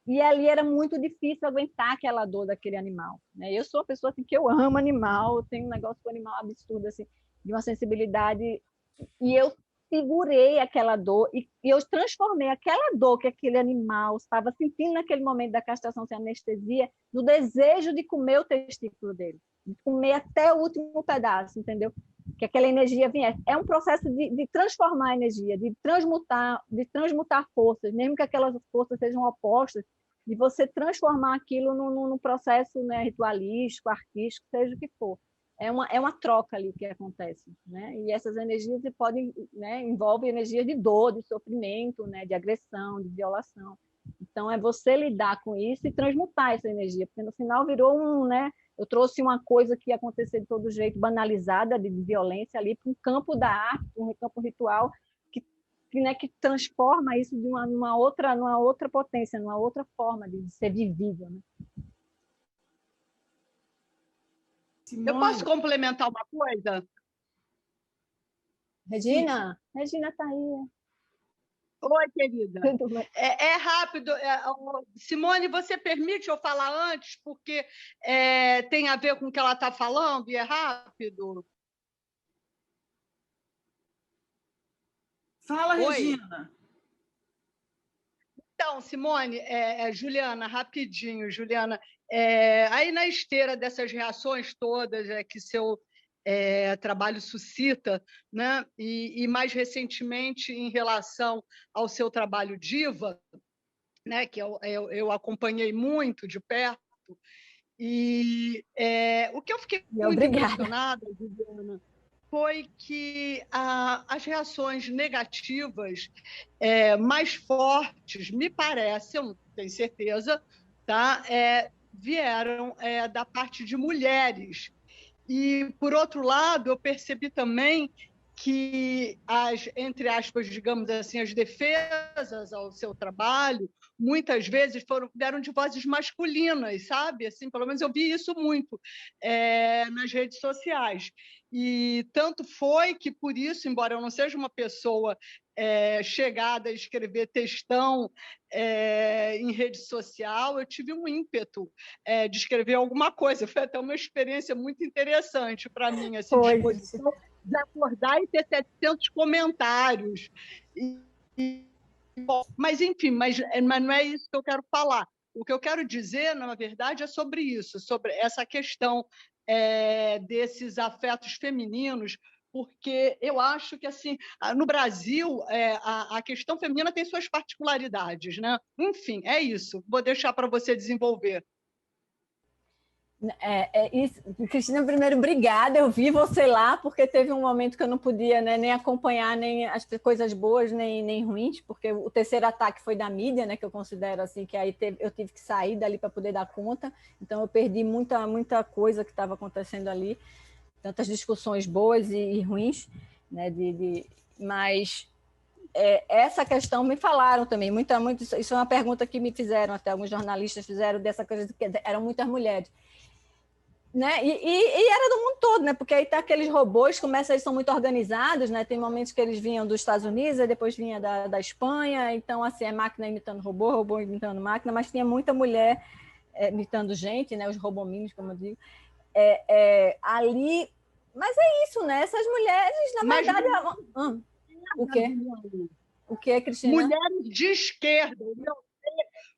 e ali era muito difícil aguentar aquela dor daquele animal, né? Eu sou uma pessoa assim, que eu amo animal, eu tenho um negócio com animal absurdo, assim, de uma sensibilidade, e eu segurei aquela dor e eu transformei aquela dor que aquele animal estava sentindo naquele momento da castração sem anestesia no desejo de comer o testículo dele, de comer até o último pedaço, entendeu? Que aquela energia viesse. É um processo de transformar a energia, de transmutar forças, mesmo que aquelas forças sejam opostas, de você transformar aquilo num processo, né, ritualístico, artístico, seja o que for. É uma troca ali que acontece, né? E essas energias podem, né, envolvem energias de dor, de sofrimento, né, de agressão, de violação. Então é você lidar com isso e transmutar essa energia, porque no final virou né? Eu trouxe uma coisa que ia acontecer de todo jeito, banalizada, de violência ali, para um campo da arte, um campo ritual que transforma isso de numa outra potência, numa outra forma de ser vivível, né? Eu posso complementar uma coisa? Regina está aí. Oi, querida. É rápido. Simone, você permite eu falar antes, porque tem a ver com o que ela está falando e é rápido? Fala, Oi. Regina. Então, Simone, Juliana, rapidinho, Juliana, aí na esteira dessas reações todas que seu trabalho suscita, né? E mais recentemente em relação ao seu trabalho Diva, né? Que eu acompanhei muito de perto, e o que eu fiquei muito impressionada, Juliana, foi que as reações negativas mais fortes, me parece, eu não tenho certeza, tá? Vieram da parte de mulheres. E, por outro lado, eu percebi também que entre aspas, digamos assim, as defesas ao seu trabalho, muitas vezes deram de vozes masculinas, sabe? Assim, pelo menos eu vi isso muito nas redes sociais. E tanto foi que, por isso, embora eu não seja uma pessoa chegada a escrever textão em rede social, eu tive um ímpeto de escrever alguma coisa. Foi até uma experiência muito interessante para mim, assim, disposição de acordar e ter 700 comentários. Mas, enfim, mas não é isso que eu quero falar. O que eu quero dizer, na verdade, é sobre isso, sobre essa questão desses afetos femininos, porque eu acho que, assim, no Brasil, a questão feminina tem suas particularidades, né? Enfim, é isso. Vou deixar para você desenvolver. Isso. Cristina, primeiro, obrigada. Eu vi você lá, porque teve um momento que eu não podia, né, nem acompanhar nem as coisas boas, nem ruins, porque o terceiro ataque foi da mídia, né, que eu considero assim, que aí eu tive que sair dali para poder dar conta. Então, eu perdi muita coisa que estava acontecendo ali, tantas discussões boas e ruins, né, mas essa questão me falaram também, isso é uma pergunta que me fizeram, até alguns jornalistas fizeram dessa coisa de que eram muitas mulheres. né? E era do mundo todo, né? Porque aí tá aqueles robôs, eles são muito organizados, né? Tem momentos que eles vinham dos Estados Unidos, aí depois vinha da Espanha, então assim, é máquina imitando robô, robô imitando máquina, mas tinha muita mulher imitando gente, né? Os robomínios, como eu digo. Ali, mas é isso, né? Essas mulheres, na verdade, o quê? O que, Cristina? Mulheres de esquerda.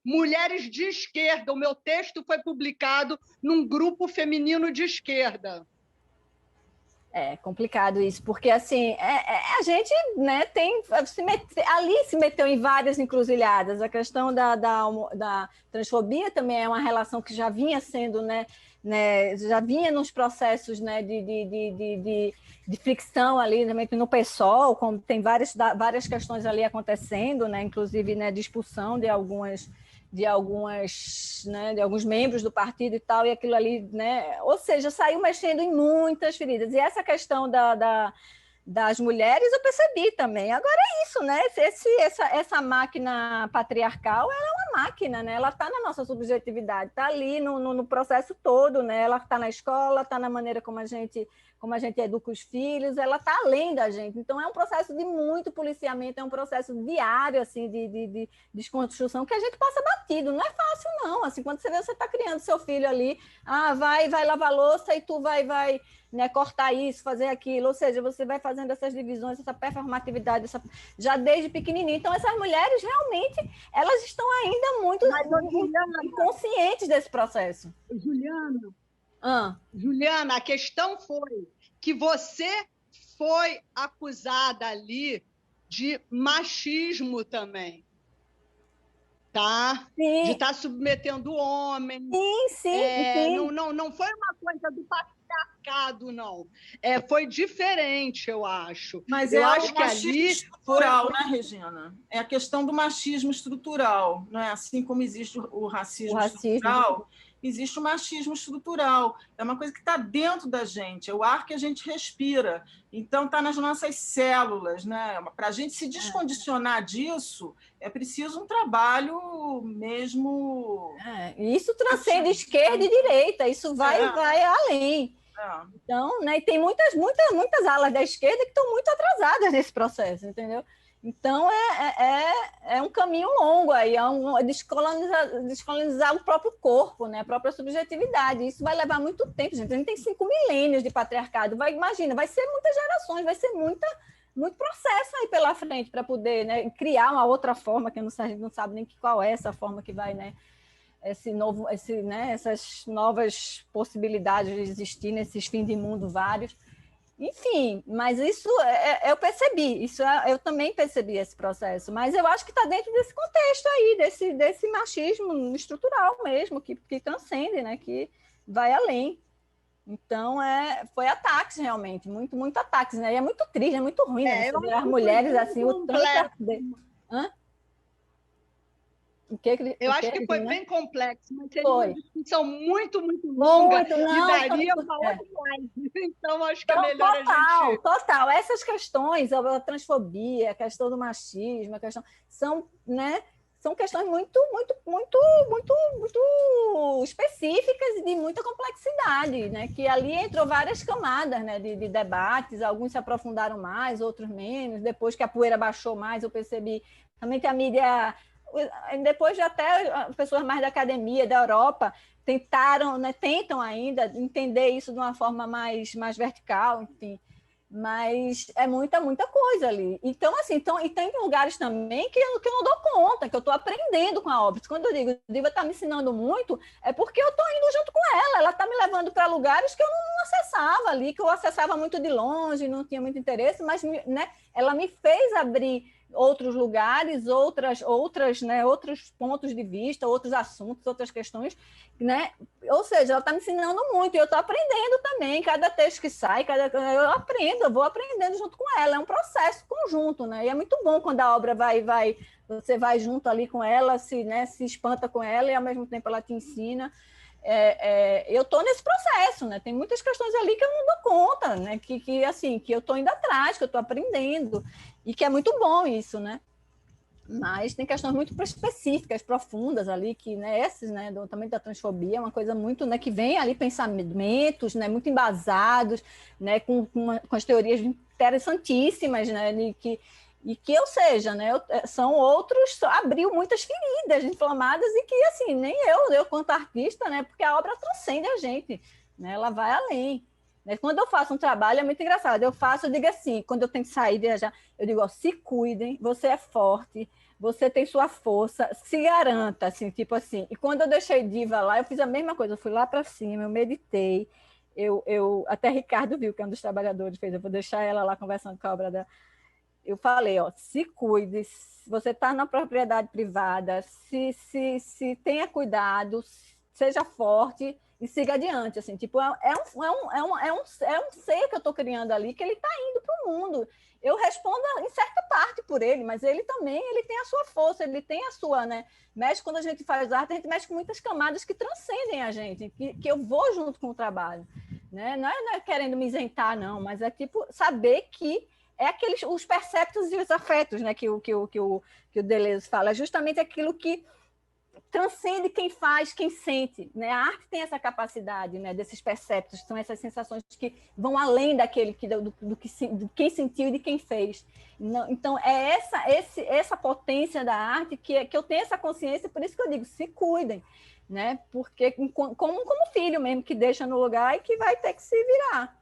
Mulheres de esquerda. O meu texto foi publicado num grupo feminino de esquerda. É complicado isso, porque assim, a gente, né, ali se meteu em várias encruzilhadas. A questão da transfobia também é uma relação que já vinha sendo, né, já vinha nos processos, né, de fricção ali também no PSOL, como tem várias questões ali acontecendo, né, inclusive, né, de expulsão de alguns membros do partido e tal, e aquilo ali, né? Ou seja, saiu mexendo em muitas feridas. E essa questão das mulheres eu percebi também. Agora é isso, né? Essa máquina patriarcal, ela é uma máquina, né? Ela está na nossa subjetividade, está ali no processo todo, né? Ela está na escola, está na maneira como a gente educa os filhos, ela está além da gente. Então, é um processo de muito policiamento, é um processo diário, assim, de desconstrução, que a gente passa batido. Não é fácil, não. Assim, quando você vê, você está criando seu filho ali, vai lavar louça e tu vai né, cortar isso, fazer aquilo. Ou seja, você vai fazendo essas divisões, essa performatividade, já desde pequenininho. Então, essas mulheres, realmente, elas estão ainda muito inconscientes desse processo. Juliana, a questão foi que você foi acusada ali de machismo também, tá? Sim. De estar submetendo o homem. Sim. Não foi uma coisa do patriarcado, não. Foi diferente, eu acho. Mas eu é acho o que machismo ali estrutural, né, Regina? É a questão do machismo estrutural, não é? Assim como existe o racismo estrutural, existe o machismo estrutural. É uma coisa que está dentro da gente, é o ar que a gente respira. Então, está nas nossas células, né? Para a gente se descondicionar disso, é preciso um trabalho mesmo. Isso transcende esquerda e direita, isso vai além. Então, né, e tem muitas alas da esquerda que estão muito atrasadas nesse processo, entendeu? Então, é um caminho longo aí, descolonizar o próprio corpo, né, a própria subjetividade. Isso vai levar muito tempo, gente. A gente tem 5 milênios de patriarcado. Imagina, vai ser muitas gerações, vai ser muito processo aí pela frente para poder, né, criar uma outra forma, que a gente não sabe nem qual é essa forma que vai, né, essas novas possibilidades de existir nesses fins de mundo vários. Enfim, mas isso eu percebi, eu também percebi esse processo, mas eu acho que está dentro desse contexto aí, desse machismo estrutural mesmo, que transcende, né, que vai além. Então, foi ataques, realmente, muito ataques, né? E é muito triste, é muito ruim, né? Você ver as mulheres assim, o tanto... Eu acho que foi bem complexo, mas seria uma discussão muito longa e daria uma outra live. Então, acho que é melhor a gente... Total. Essas questões, a transfobia, a questão do machismo, são questões muito específicas e de muita complexidade, né? Que ali entrou várias camadas, né, de debates, alguns se aprofundaram mais, outros menos. Depois que a poeira baixou mais, eu percebi também que a mídia... Depois de até pessoas mais da academia, da Europa, tentaram, né, tentam ainda entender isso de uma forma mais vertical, enfim. Mas é muita coisa ali. Então, assim, e tem lugares também que eu não dou conta, que eu estou aprendendo com a obra. Quando eu digo, Diva está me ensinando muito, é porque eu estou indo junto com ela. Ela está me levando para lugares que eu não acessava ali, que eu acessava muito de longe, não tinha muito interesse, mas, né, ela me fez abrir outros lugares, outros pontos de vista, outros assuntos, outras questões, né? Ou seja, ela está me ensinando muito e eu estou aprendendo também. Cada texto que sai, eu vou aprendendo junto com ela. É um processo conjunto, né? E é muito bom quando a obra você vai junto ali com ela, se espanta com ela e ao mesmo tempo ela te ensina. Eu estou nesse processo, né? Tem muitas questões ali que eu não dou conta, né? Que eu estou indo atrás, que eu estou aprendendo, e que é muito bom isso, né? Mas tem questões muito específicas, profundas ali, que, né, esses, né, também da transfobia, é uma coisa muito, né, que vem ali pensamentos, né, muito embasados, né, com as teorias interessantíssimas, né, ou seja, né, são outros, abriu muitas feridas inflamadas e que, assim, nem eu quanto artista, né, porque a obra transcende a gente, né, ela vai além. Quando eu faço um trabalho, é muito engraçado. Eu digo assim, quando eu tenho que sair, viajar, eu digo, ó, se cuidem, você é forte, você tem sua força, se garanta, assim, tipo assim. E quando eu deixei Diva lá, eu fiz a mesma coisa, eu fui lá para cima, eu meditei, até Ricardo viu, que é um dos trabalhadores, fez, eu vou deixar ela lá conversando com a obra dela. Eu falei, ó, se cuide, você está na propriedade privada, se tenha cuidado, seja forte e siga adiante, assim, tipo, é um ser que eu estou criando ali, que ele está indo para o mundo. Eu respondo em certa parte por ele, mas ele também, ele tem a sua força, ele tem a sua, né? Mexe, quando a gente faz arte, a gente mexe com muitas camadas que transcendem a gente, que eu vou junto com o trabalho, né? Não é querendo me isentar, não, mas é tipo saber que é os perceptos e os afetos, né, que o Deleuze fala, é justamente aquilo que transcende quem faz, quem sente, né? A arte tem essa capacidade, né, desses perceptos, são essas sensações que vão além daquele do quem sentiu e de quem fez. Então é essa potência da arte que eu tenho essa consciência, por isso que eu digo, se cuidem, né? Porque como filho mesmo que deixa no lugar e que vai ter que se virar.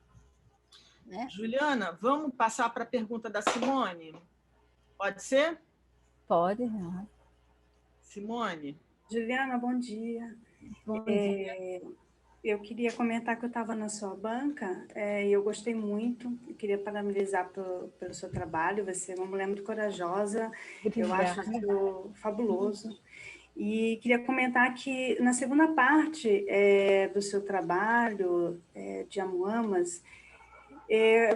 Né? Juliana, vamos passar para a pergunta da Simone? Pode ser? Pode. Simone. Juliana, bom dia. Bom dia. Eu queria comentar que eu estava na sua banca e eu gostei muito. Eu queria parabenizar pelo seu trabalho. Você é uma mulher muito corajosa. Eu acho isso fabuloso. E queria comentar que na segunda parte do seu trabalho de Amuamas,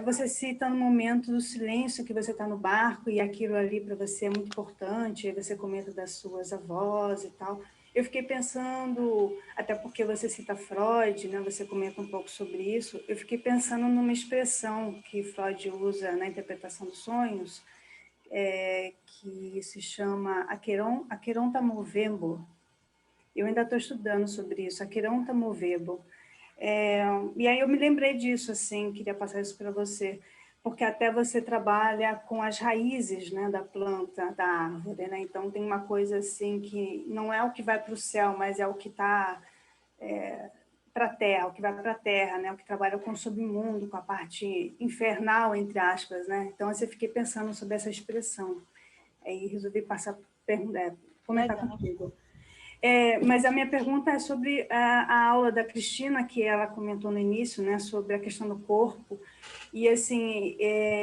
você cita no momento do silêncio que você está no barco e aquilo ali para você é muito importante, você comenta das suas avós e tal. Eu fiquei pensando, até porque você cita Freud, né? Você comenta um pouco sobre isso, eu fiquei pensando numa expressão que Freud usa na interpretação dos sonhos, que se chama Aqueronta movembo. Eu ainda estou estudando sobre isso, Aqueronta movembo. E aí eu me lembrei disso, assim, queria passar isso para você, porque até você trabalha com as raízes, né, da planta, da árvore, né? Então tem uma coisa assim que não é o que vai para o céu, mas é o que está para a terra, o que vai para a terra, né? O que trabalha com o submundo, com a parte infernal, entre aspas, né? Então eu fiquei pensando sobre essa expressão, aí resolvi comentar contigo. Mas a minha pergunta é sobre a aula da Cristina, que ela comentou no início, né, sobre a questão do corpo. E, assim,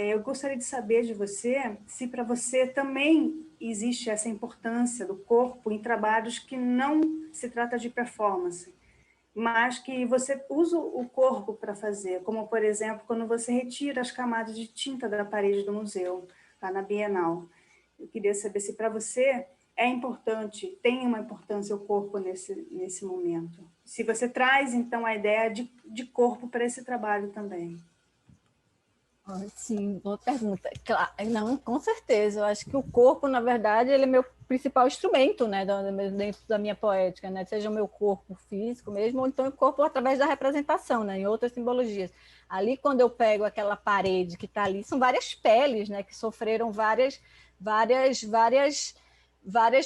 eu gostaria de saber de você se para você também existe essa importância do corpo em trabalhos que não se trata de performance, mas que você usa o corpo para fazer, como, por exemplo, quando você retira as camadas de tinta da parede do museu, lá na Bienal. Eu queria saber se para você é importante, tem uma importância o corpo nesse momento. Se você traz, então, a ideia de corpo para esse trabalho também. Sim, boa pergunta. Claro, não, com certeza. Eu acho que o corpo, na verdade, ele é meu principal instrumento, né, dentro da minha poética, né? Seja o meu corpo físico mesmo, ou então o corpo através da representação, né, em outras simbologias. Ali, quando eu pego aquela parede que está ali, são várias peles, né, que sofreram várias,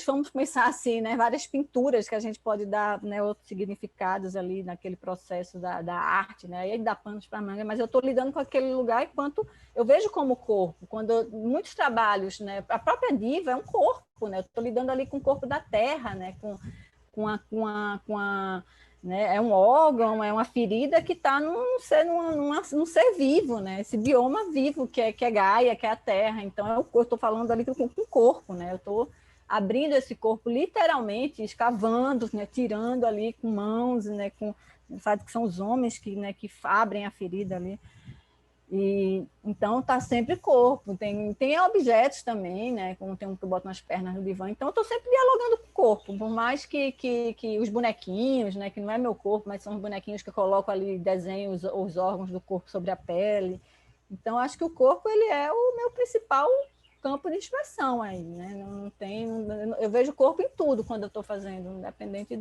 vamos pensar assim, né, várias pinturas que a gente pode dar, né, outros significados ali naquele processo da arte, né, e aí dá panos para manga, mas eu estou lidando com aquele lugar enquanto eu vejo como corpo, muitos trabalhos, né, a própria Diva é um corpo, né, eu estou lidando ali com o corpo da terra, né, né, é um órgão, é uma ferida que está num ser vivo, né, esse bioma vivo que é Gaia, que é a terra, então eu estou falando ali com o corpo, né, eu estou abrindo esse corpo literalmente, escavando, né, tirando ali com mãos, né, sabe que são os homens que abrem a ferida ali. E então tá sempre corpo, tem objetos também, né, como tem um que eu boto nas pernas do divã, então eu tô sempre dialogando com o corpo, por mais que os bonequinhos, né, que não é meu corpo, mas são os bonequinhos que eu coloco ali, desenho os órgãos do corpo sobre a pele. Então acho que o corpo ele é o meu principal campo de expressão aí, né? Não tem, eu vejo o corpo em tudo quando eu estou fazendo, independente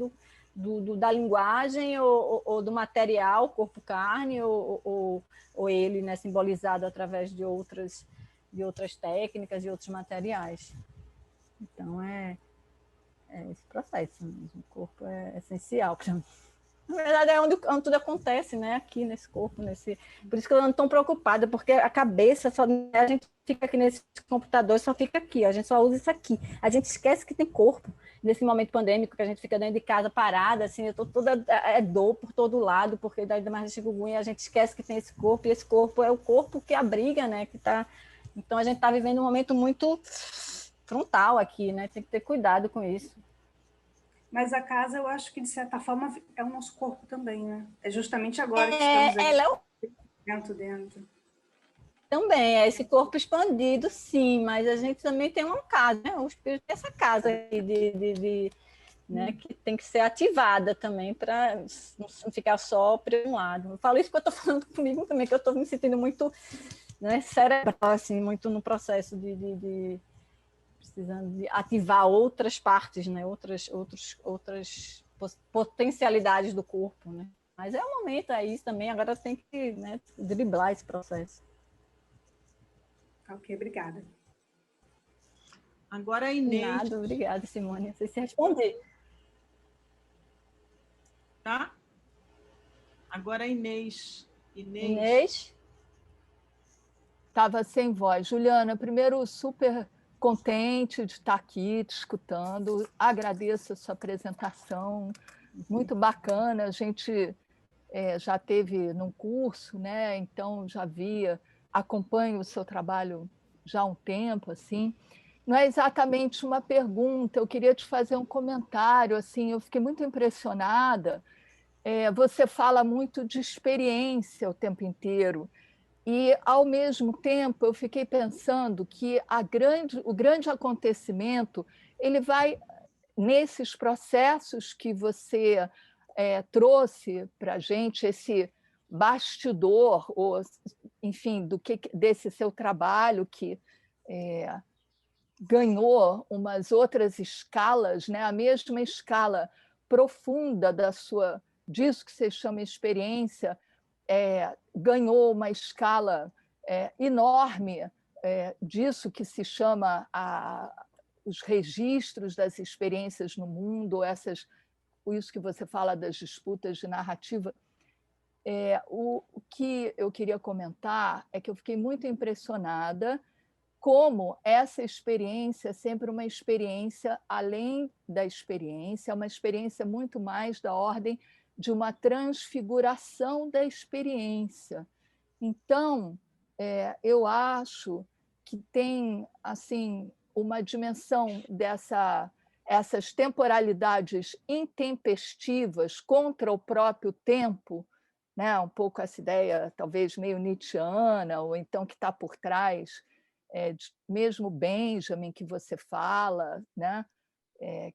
da linguagem ou do material, corpo-carne, ou ele, né, simbolizado através de outras técnicas e outros materiais. Então, é esse processo mesmo. O corpo é essencial para mim. Na verdade, é onde tudo acontece, né? Aqui nesse corpo, por isso que eu não estou tão preocupada, porque a cabeça, a gente fica aqui nesse computador, só fica aqui, a gente só usa isso aqui. A gente esquece que tem corpo. Nesse momento pandêmico, que a gente fica dentro de casa parada, assim, eu tô toda dor por todo lado, porque ainda mais chikungunya, a gente esquece que tem esse corpo, e esse corpo é o corpo que abriga, né? Então, a gente está vivendo um momento muito frontal aqui, né? Tem que ter cuidado com isso. Mas a casa, eu acho que, de certa forma, é o nosso corpo também, né? É justamente agora que estamos aqui dentro. Também, é esse corpo expandido, sim, mas a gente também tem uma casa, né? O espírito tem essa casa aí né? Que tem que ser ativada também para não ficar só para um lado. Eu falo isso porque eu estou falando comigo também, que eu estou me sentindo muito, né, cerebral, assim, muito no processo precisando de ativar outras partes, né? outras potencialidades do corpo, né? Mas é um momento, é isso também, agora tem que, né, driblar esse processo. Ok, obrigada. Agora a Inês. Nada, obrigada, Simone. Não sei se respondi. Tá? Agora a Inês. Inês? Estava sem voz. Juliana, primeiro, super contente de estar aqui te escutando. Agradeço a sua apresentação, muito bacana. A gente já teve num curso, né? Então já acompanho o seu trabalho já há um tempo, assim. Não é exatamente uma pergunta, eu queria te fazer um comentário, assim, eu fiquei muito impressionada. Você fala muito de experiência o tempo inteiro. E, ao mesmo tempo, eu fiquei pensando que o grande acontecimento ele vai nesses processos que você trouxe para a gente, esse bastidor, ou, enfim, desse seu trabalho que ganhou umas outras escalas, né? A mesma escala profunda disso que você chama experiência, ganhou uma escala enorme disso que se chama os registros das experiências no mundo, isso que você fala das disputas de narrativa. O que eu queria comentar é que eu fiquei muito impressionada como essa experiência é sempre uma experiência além da experiência, é uma experiência muito mais da ordem de uma transfiguração da experiência. Então, eu acho que tem assim uma dimensão essas temporalidades intempestivas contra o próprio tempo, né? Um pouco essa ideia talvez meio nietzschiana, ou então que está por trás, mesmo Benjamin, que você fala, né?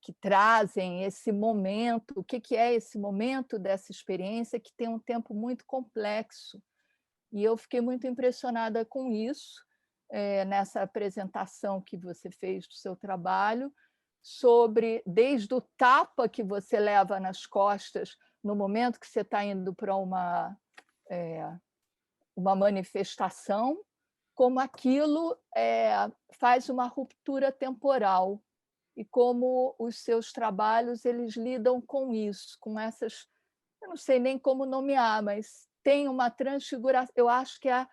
Que trazem esse momento, o que é esse momento dessa experiência que tem um tempo muito complexo. E eu fiquei muito impressionada com isso, nessa apresentação que você fez do seu trabalho, desde o tapa que você leva nas costas no momento que você está indo para uma manifestação, como aquilo faz uma ruptura temporal, e como os seus trabalhos eles lidam com isso, com essas, eu não sei nem como nomear, mas tem uma transfiguração, eu acho que é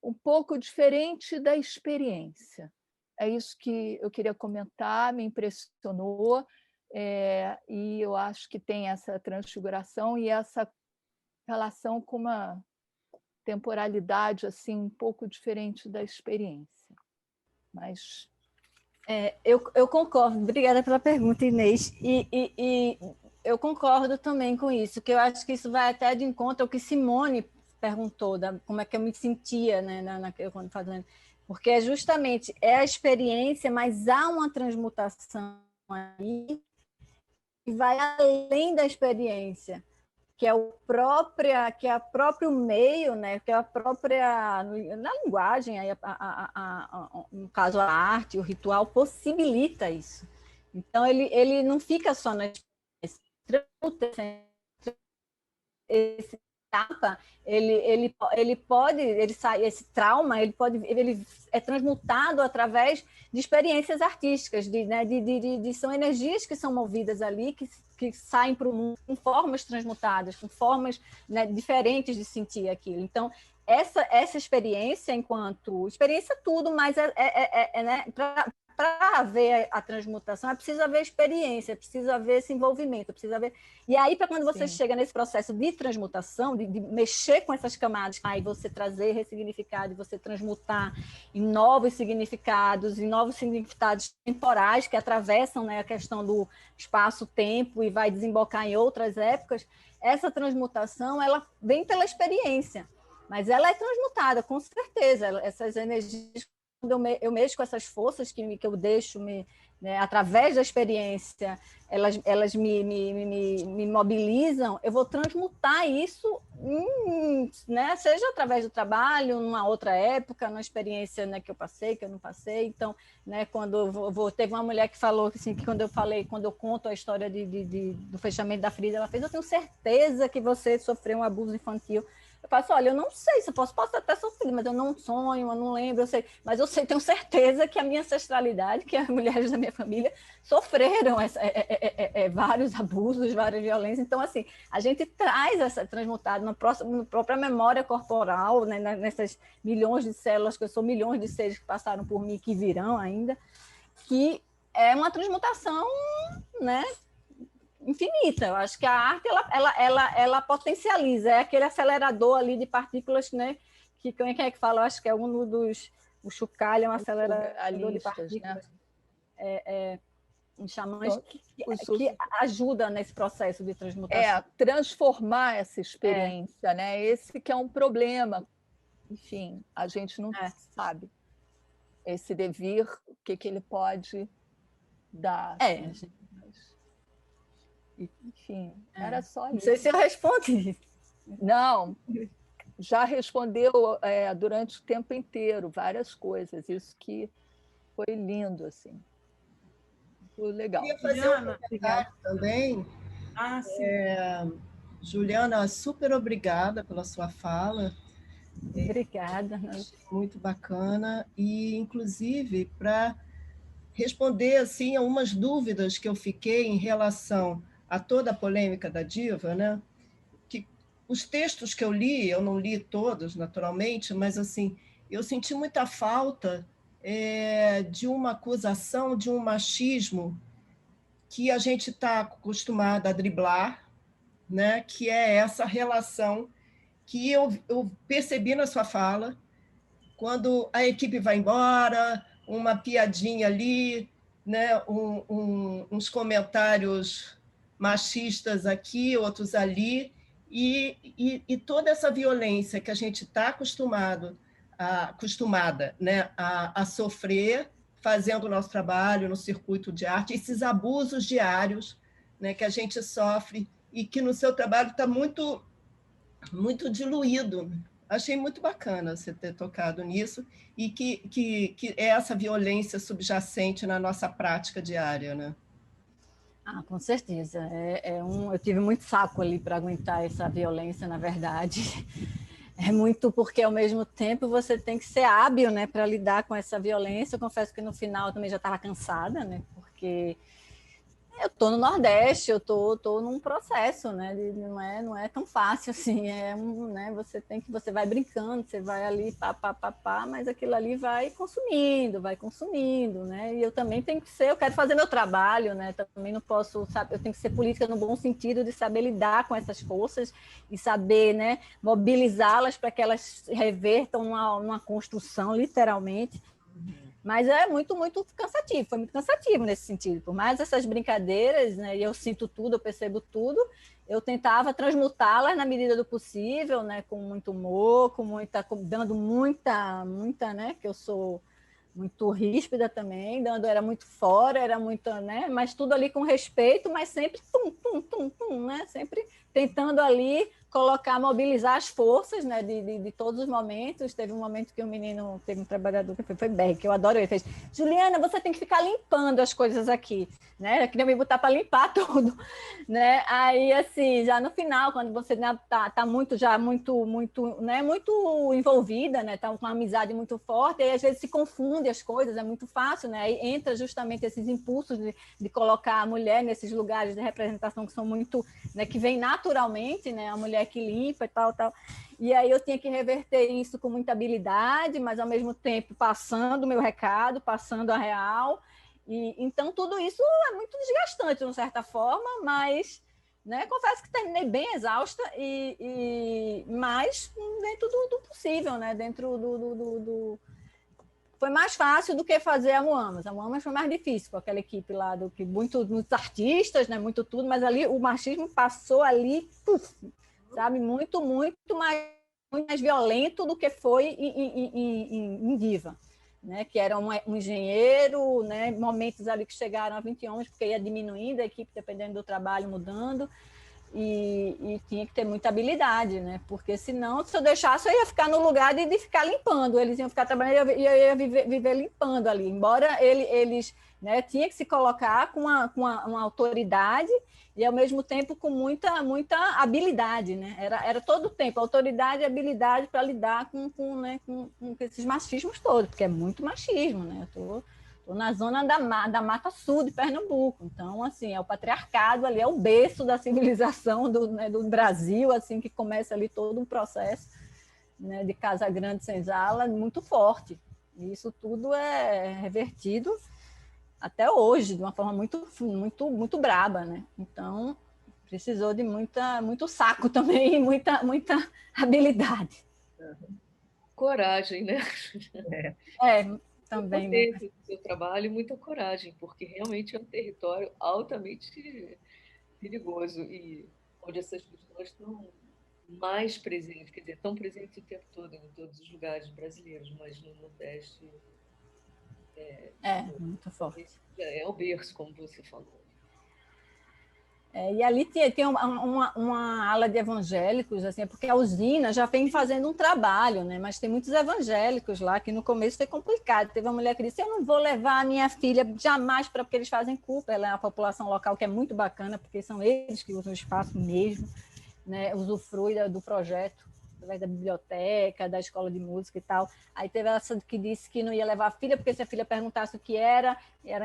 um pouco diferente da experiência. É isso que eu queria comentar, me impressionou, e eu acho que tem essa transfiguração e essa relação com uma temporalidade assim um pouco diferente da experiência. Mas eu concordo. Obrigada pela pergunta, Inês. E eu concordo também com isso, que eu acho que isso vai até de encontro ao que Simone perguntou, como é que eu me sentia, né, quando fazendo. Porque é justamente a experiência, mas há uma transmutação aí que vai além da experiência, que é o próprio meio, né, que é a própria na linguagem, aí no caso a arte, o ritual possibilita isso. Então ele não fica só na esse tapa, ele pode, esse trauma, ele é transmutado através de experiências artísticas, são energias que são movidas ali, que saem para o mundo com formas transmutadas, com formas, né, diferentes de sentir aquilo. Então, essa experiência, enquanto experiência tudo, mas né, para haver a transmutação, é preciso haver experiência, é preciso haver esse envolvimento, é preciso haver... E aí, para quando você chega nesse processo de transmutação, de mexer com essas camadas, aí você trazer ressignificado, você transmutar em novos significados temporais que atravessam, né, a questão do espaço-tempo e vai desembocar em outras épocas, essa transmutação, ela vem pela experiência, mas ela é transmutada, com certeza, essas energias... Quando eu mexo com essas forças que eu deixo, né, através da experiência, elas me mobilizam, eu vou transmutar isso, né, seja através do trabalho, numa outra época, numa experiência, né, que eu passei, que eu não passei. Então, né, quando teve uma mulher que falou assim, que quando eu conto a história do fechamento da ferida, ela fez: eu tenho certeza que você sofreu um abuso infantil. Eu faço: olha, eu não sei se eu posso até sofrer, mas eu não sonho, eu não lembro, eu sei, mas eu sei, tenho certeza que a minha ancestralidade, que as mulheres da minha família sofreram vários abusos, várias violências. Então, assim, a gente traz essa transmutada na própria memória corporal, né, nessas milhões de células, que eu sou milhões de seres que passaram por mim, que virão ainda, que é uma transmutação, né, infinita. Eu acho que a arte ela potencializa, é aquele acelerador ali de partículas, né? Quem é que fala? Eu acho que é um dos... O Chocalho é um acelerador de partículas, né? Um xamãs que ajuda nesse processo de transmutação. Transformar essa experiência, né? Esse que é um problema. Enfim, a gente não sabe esse devir, o que ele pode dar. Enfim, era só isso. Não sei se eu respondi. Não, já respondeu durante o tempo inteiro várias coisas. Isso que foi lindo, assim. Foi legal. Eu queria fazer um comentário também. Sim. Juliana, super obrigada pela sua fala. Obrigada. Muito bacana. E, inclusive, para responder assim, a umas dúvidas que eu fiquei em relação a toda a polêmica da diva, né? Que os textos que eu li, eu não li todos, naturalmente, mas assim, eu senti muita falta de uma acusação, de um machismo que a gente está acostumado a driblar, né? Que é essa relação que eu percebi na sua fala, quando a equipe vai embora, uma piadinha ali, né? Uns comentários machistas aqui, outros ali, e toda essa violência que a gente está acostumada, né, a sofrer, fazendo o nosso trabalho no circuito de arte, esses abusos diários, né, que a gente sofre e que no seu trabalho está muito, muito diluído. Achei muito bacana você ter tocado nisso e que é essa violência subjacente na nossa prática diária, né? Com certeza. Eu tive muito saco ali para aguentar essa violência, na verdade. É muito porque, ao mesmo tempo, você tem que ser hábil, né, para lidar com essa violência. Eu confesso que no final eu também já estava cansada, né, porque eu estou no Nordeste, eu estou num processo, né? Não é tão fácil assim. Né? Você vai brincando, você vai ali, pá, mas aquilo ali vai consumindo, né? E eu também tenho que ser, eu quero fazer meu trabalho, né? Também não posso, sabe, eu tenho que ser política no bom sentido de saber lidar com essas forças e saber, né, mobilizá-las para que elas revertam numa construção, literalmente. Mas é muito, muito cansativo, foi muito cansativo nesse sentido. Por mais essas brincadeiras, né, e eu sinto tudo, eu percebo tudo, eu tentava transmutá-las na medida do possível, né, com muito humor, dando muita, né, que eu sou muito ríspida também, era muito fora, era muito, né? Mas tudo ali com respeito, mas sempre tum, tum, tum, tum, né? Sempre tentando ali mobilizar as forças, né, de todos os momentos. Teve um momento que teve um trabalhador que foi Beck, que eu adoro, ele fez: Juliana, você tem que ficar limpando as coisas aqui, né? Eu queria me botar para limpar tudo, né? Aí, assim, já no final, quando você tá muito envolvida, né? Tá com uma amizade muito forte, aí às vezes se confunde as coisas, é muito fácil, né? Aí entra justamente esses impulsos de colocar a mulher nesses lugares de representação que são muito, né, que vem naturalmente, né? A mulher que limpa e tal. E aí eu tinha que reverter isso com muita habilidade, mas ao mesmo tempo passando o meu recado, passando a real. E então tudo isso é muito desgastante, de certa forma, mas, né, confesso que terminei bem exausta, mas dentro do possível, né? Dentro do... Foi mais fácil do que fazer a Muamas. A Muamas foi mais difícil, com aquela equipe lá, que muitos artistas, né, muito tudo, mas ali o machismo passou ali, sabe, muito mais violento do que foi em Diva, né, que era um engenheiro, né, momentos ali que chegaram a 20 homens, porque ia diminuindo a equipe, dependendo do trabalho, mudando, e tinha que ter muita habilidade, né? Porque senão, se eu deixasse, eu ia ficar no lugar de ficar limpando. Eles iam ficar trabalhando e eu ia viver limpando ali. Embora eles, né, tinha que se colocar com uma autoridade e, ao mesmo tempo, com muita habilidade, né? Era todo o tempo, autoridade e habilidade para lidar com esses machismos todos, porque é muito machismo, né? Estou na zona da Mata Sul de Pernambuco, então, assim, é o patriarcado ali, é o berço da civilização do Brasil, assim, que começa ali todo um processo, né, de Casa Grande Senzala muito forte. E isso tudo é revertido até hoje, de uma forma muito braba, né? Então, precisou de muito saco também, muita habilidade. Coragem, né? Também, né? Do seu trabalho, muita coragem, porque realmente é um território altamente perigoso e onde essas questões estão mais presentes, quer dizer, estão presentes o tempo todo em todos os lugares brasileiros, mas no Nordeste muito forte. É o berço, como você falou. E ali tem uma ala de evangélicos, assim, porque a usina já vem fazendo um trabalho, né? Mas tem muitos evangélicos lá, que no começo foi complicado. Teve uma mulher que disse: eu não vou levar a minha filha jamais, porque eles fazem culpa. Ela é uma população local que é muito bacana, porque são eles que usam o espaço mesmo, né? Usufrui do projeto, através da biblioteca, da escola de música e tal. Aí teve essa que disse que não ia levar a filha, porque se a filha perguntasse o que era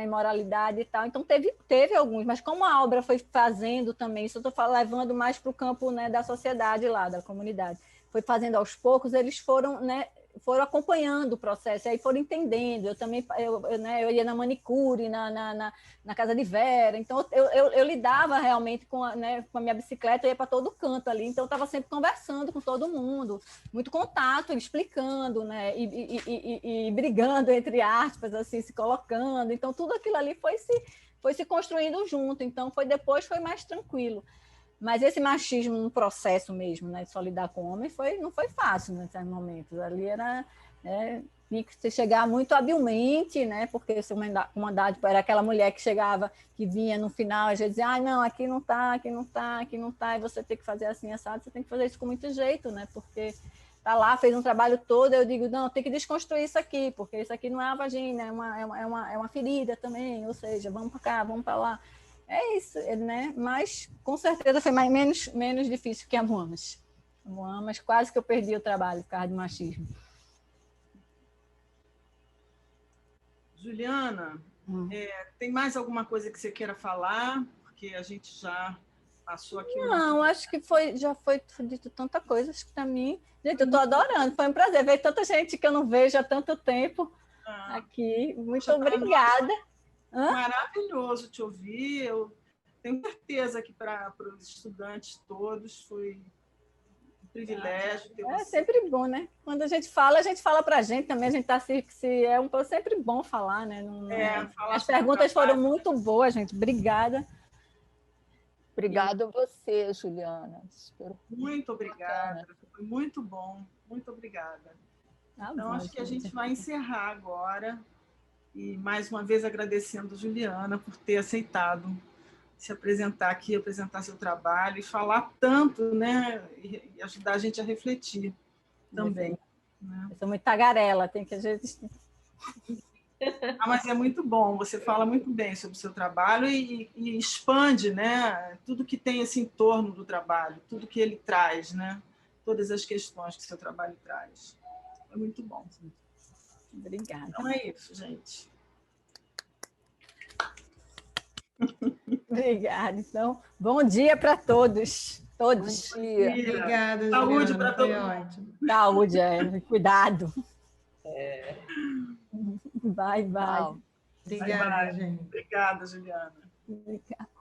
imoralidade e tal. Então teve alguns, mas como a obra foi fazendo também, isso eu estou levando mais para o campo, né, da sociedade lá, da comunidade, foi fazendo aos poucos, eles foram, né, foram acompanhando o processo, aí foram entendendo. Eu também eu ia na manicure, na casa de Vera, então eu lidava realmente com a minha bicicleta, eu ia para todo canto ali, então eu estava sempre conversando com todo mundo, muito contato, explicando, né, e brigando, entre aspas, assim, se colocando. Então tudo aquilo ali foi se construindo junto, então depois foi mais tranquilo. Mas esse machismo no processo mesmo, né, de só lidar com homem, não foi fácil nesses momentos. Ali tinha que se chegar muito habilmente, né, porque se comandado era aquela mulher que chegava, que vinha no final, às vezes dizia: não, aqui não está, e você tem que fazer assim, assado, você tem que fazer isso com muito jeito, né, porque tá lá, fez um trabalho todo, eu digo: não, tem que desconstruir isso aqui, porque isso aqui não é uma vagina, é uma ferida também, ou seja, vamos para cá, vamos para lá. É isso, né? Mas com certeza foi menos difícil que a Muamas. A Muamas quase que eu perdi o trabalho por causa de machismo. Juliana, tem mais alguma coisa que você queira falar? Porque a gente já passou aqui. Não, acho que já foi dito tanta coisa. Acho que para mim, gente, eu estou adorando. Foi um prazer ver tanta gente que eu não vejo há tanto tempo aqui. Muito obrigada. Maravilhoso te ouvir. Eu tenho certeza que para os estudantes todos foi um privilégio ter você. Sempre bom, né? Quando a gente fala para a gente também, a gente está sempre bom falar, né? As perguntas foram muito boas, gente. Obrigada. Obrigada a você, Juliana. Muito obrigada. Foi muito bom. Muito obrigada. Então, acho que a gente vai encerrar agora. E, mais uma vez, agradecendo a Juliana por ter aceitado se apresentar aqui, apresentar seu trabalho e falar tanto, né? E ajudar a gente a refletir também. Né? Eu sou muito tagarela, tem que a gente... Mas é muito bom, você fala muito bem sobre o seu trabalho e expande, né? Tudo que tem esse entorno do trabalho, tudo que ele traz, né? Todas as questões que o seu trabalho traz. É muito bom. Obrigada. Então é isso, gente. Obrigada. Então, bom dia para todos. Todos. Bom dia. Obrigada, Saúde Juliana, para todo foi mundo. ótimo. Saúde, cuidado. É. Bye, bye. Tchau. Obrigada, Bye, bye. gente. Obrigada, Juliana. Obrigada.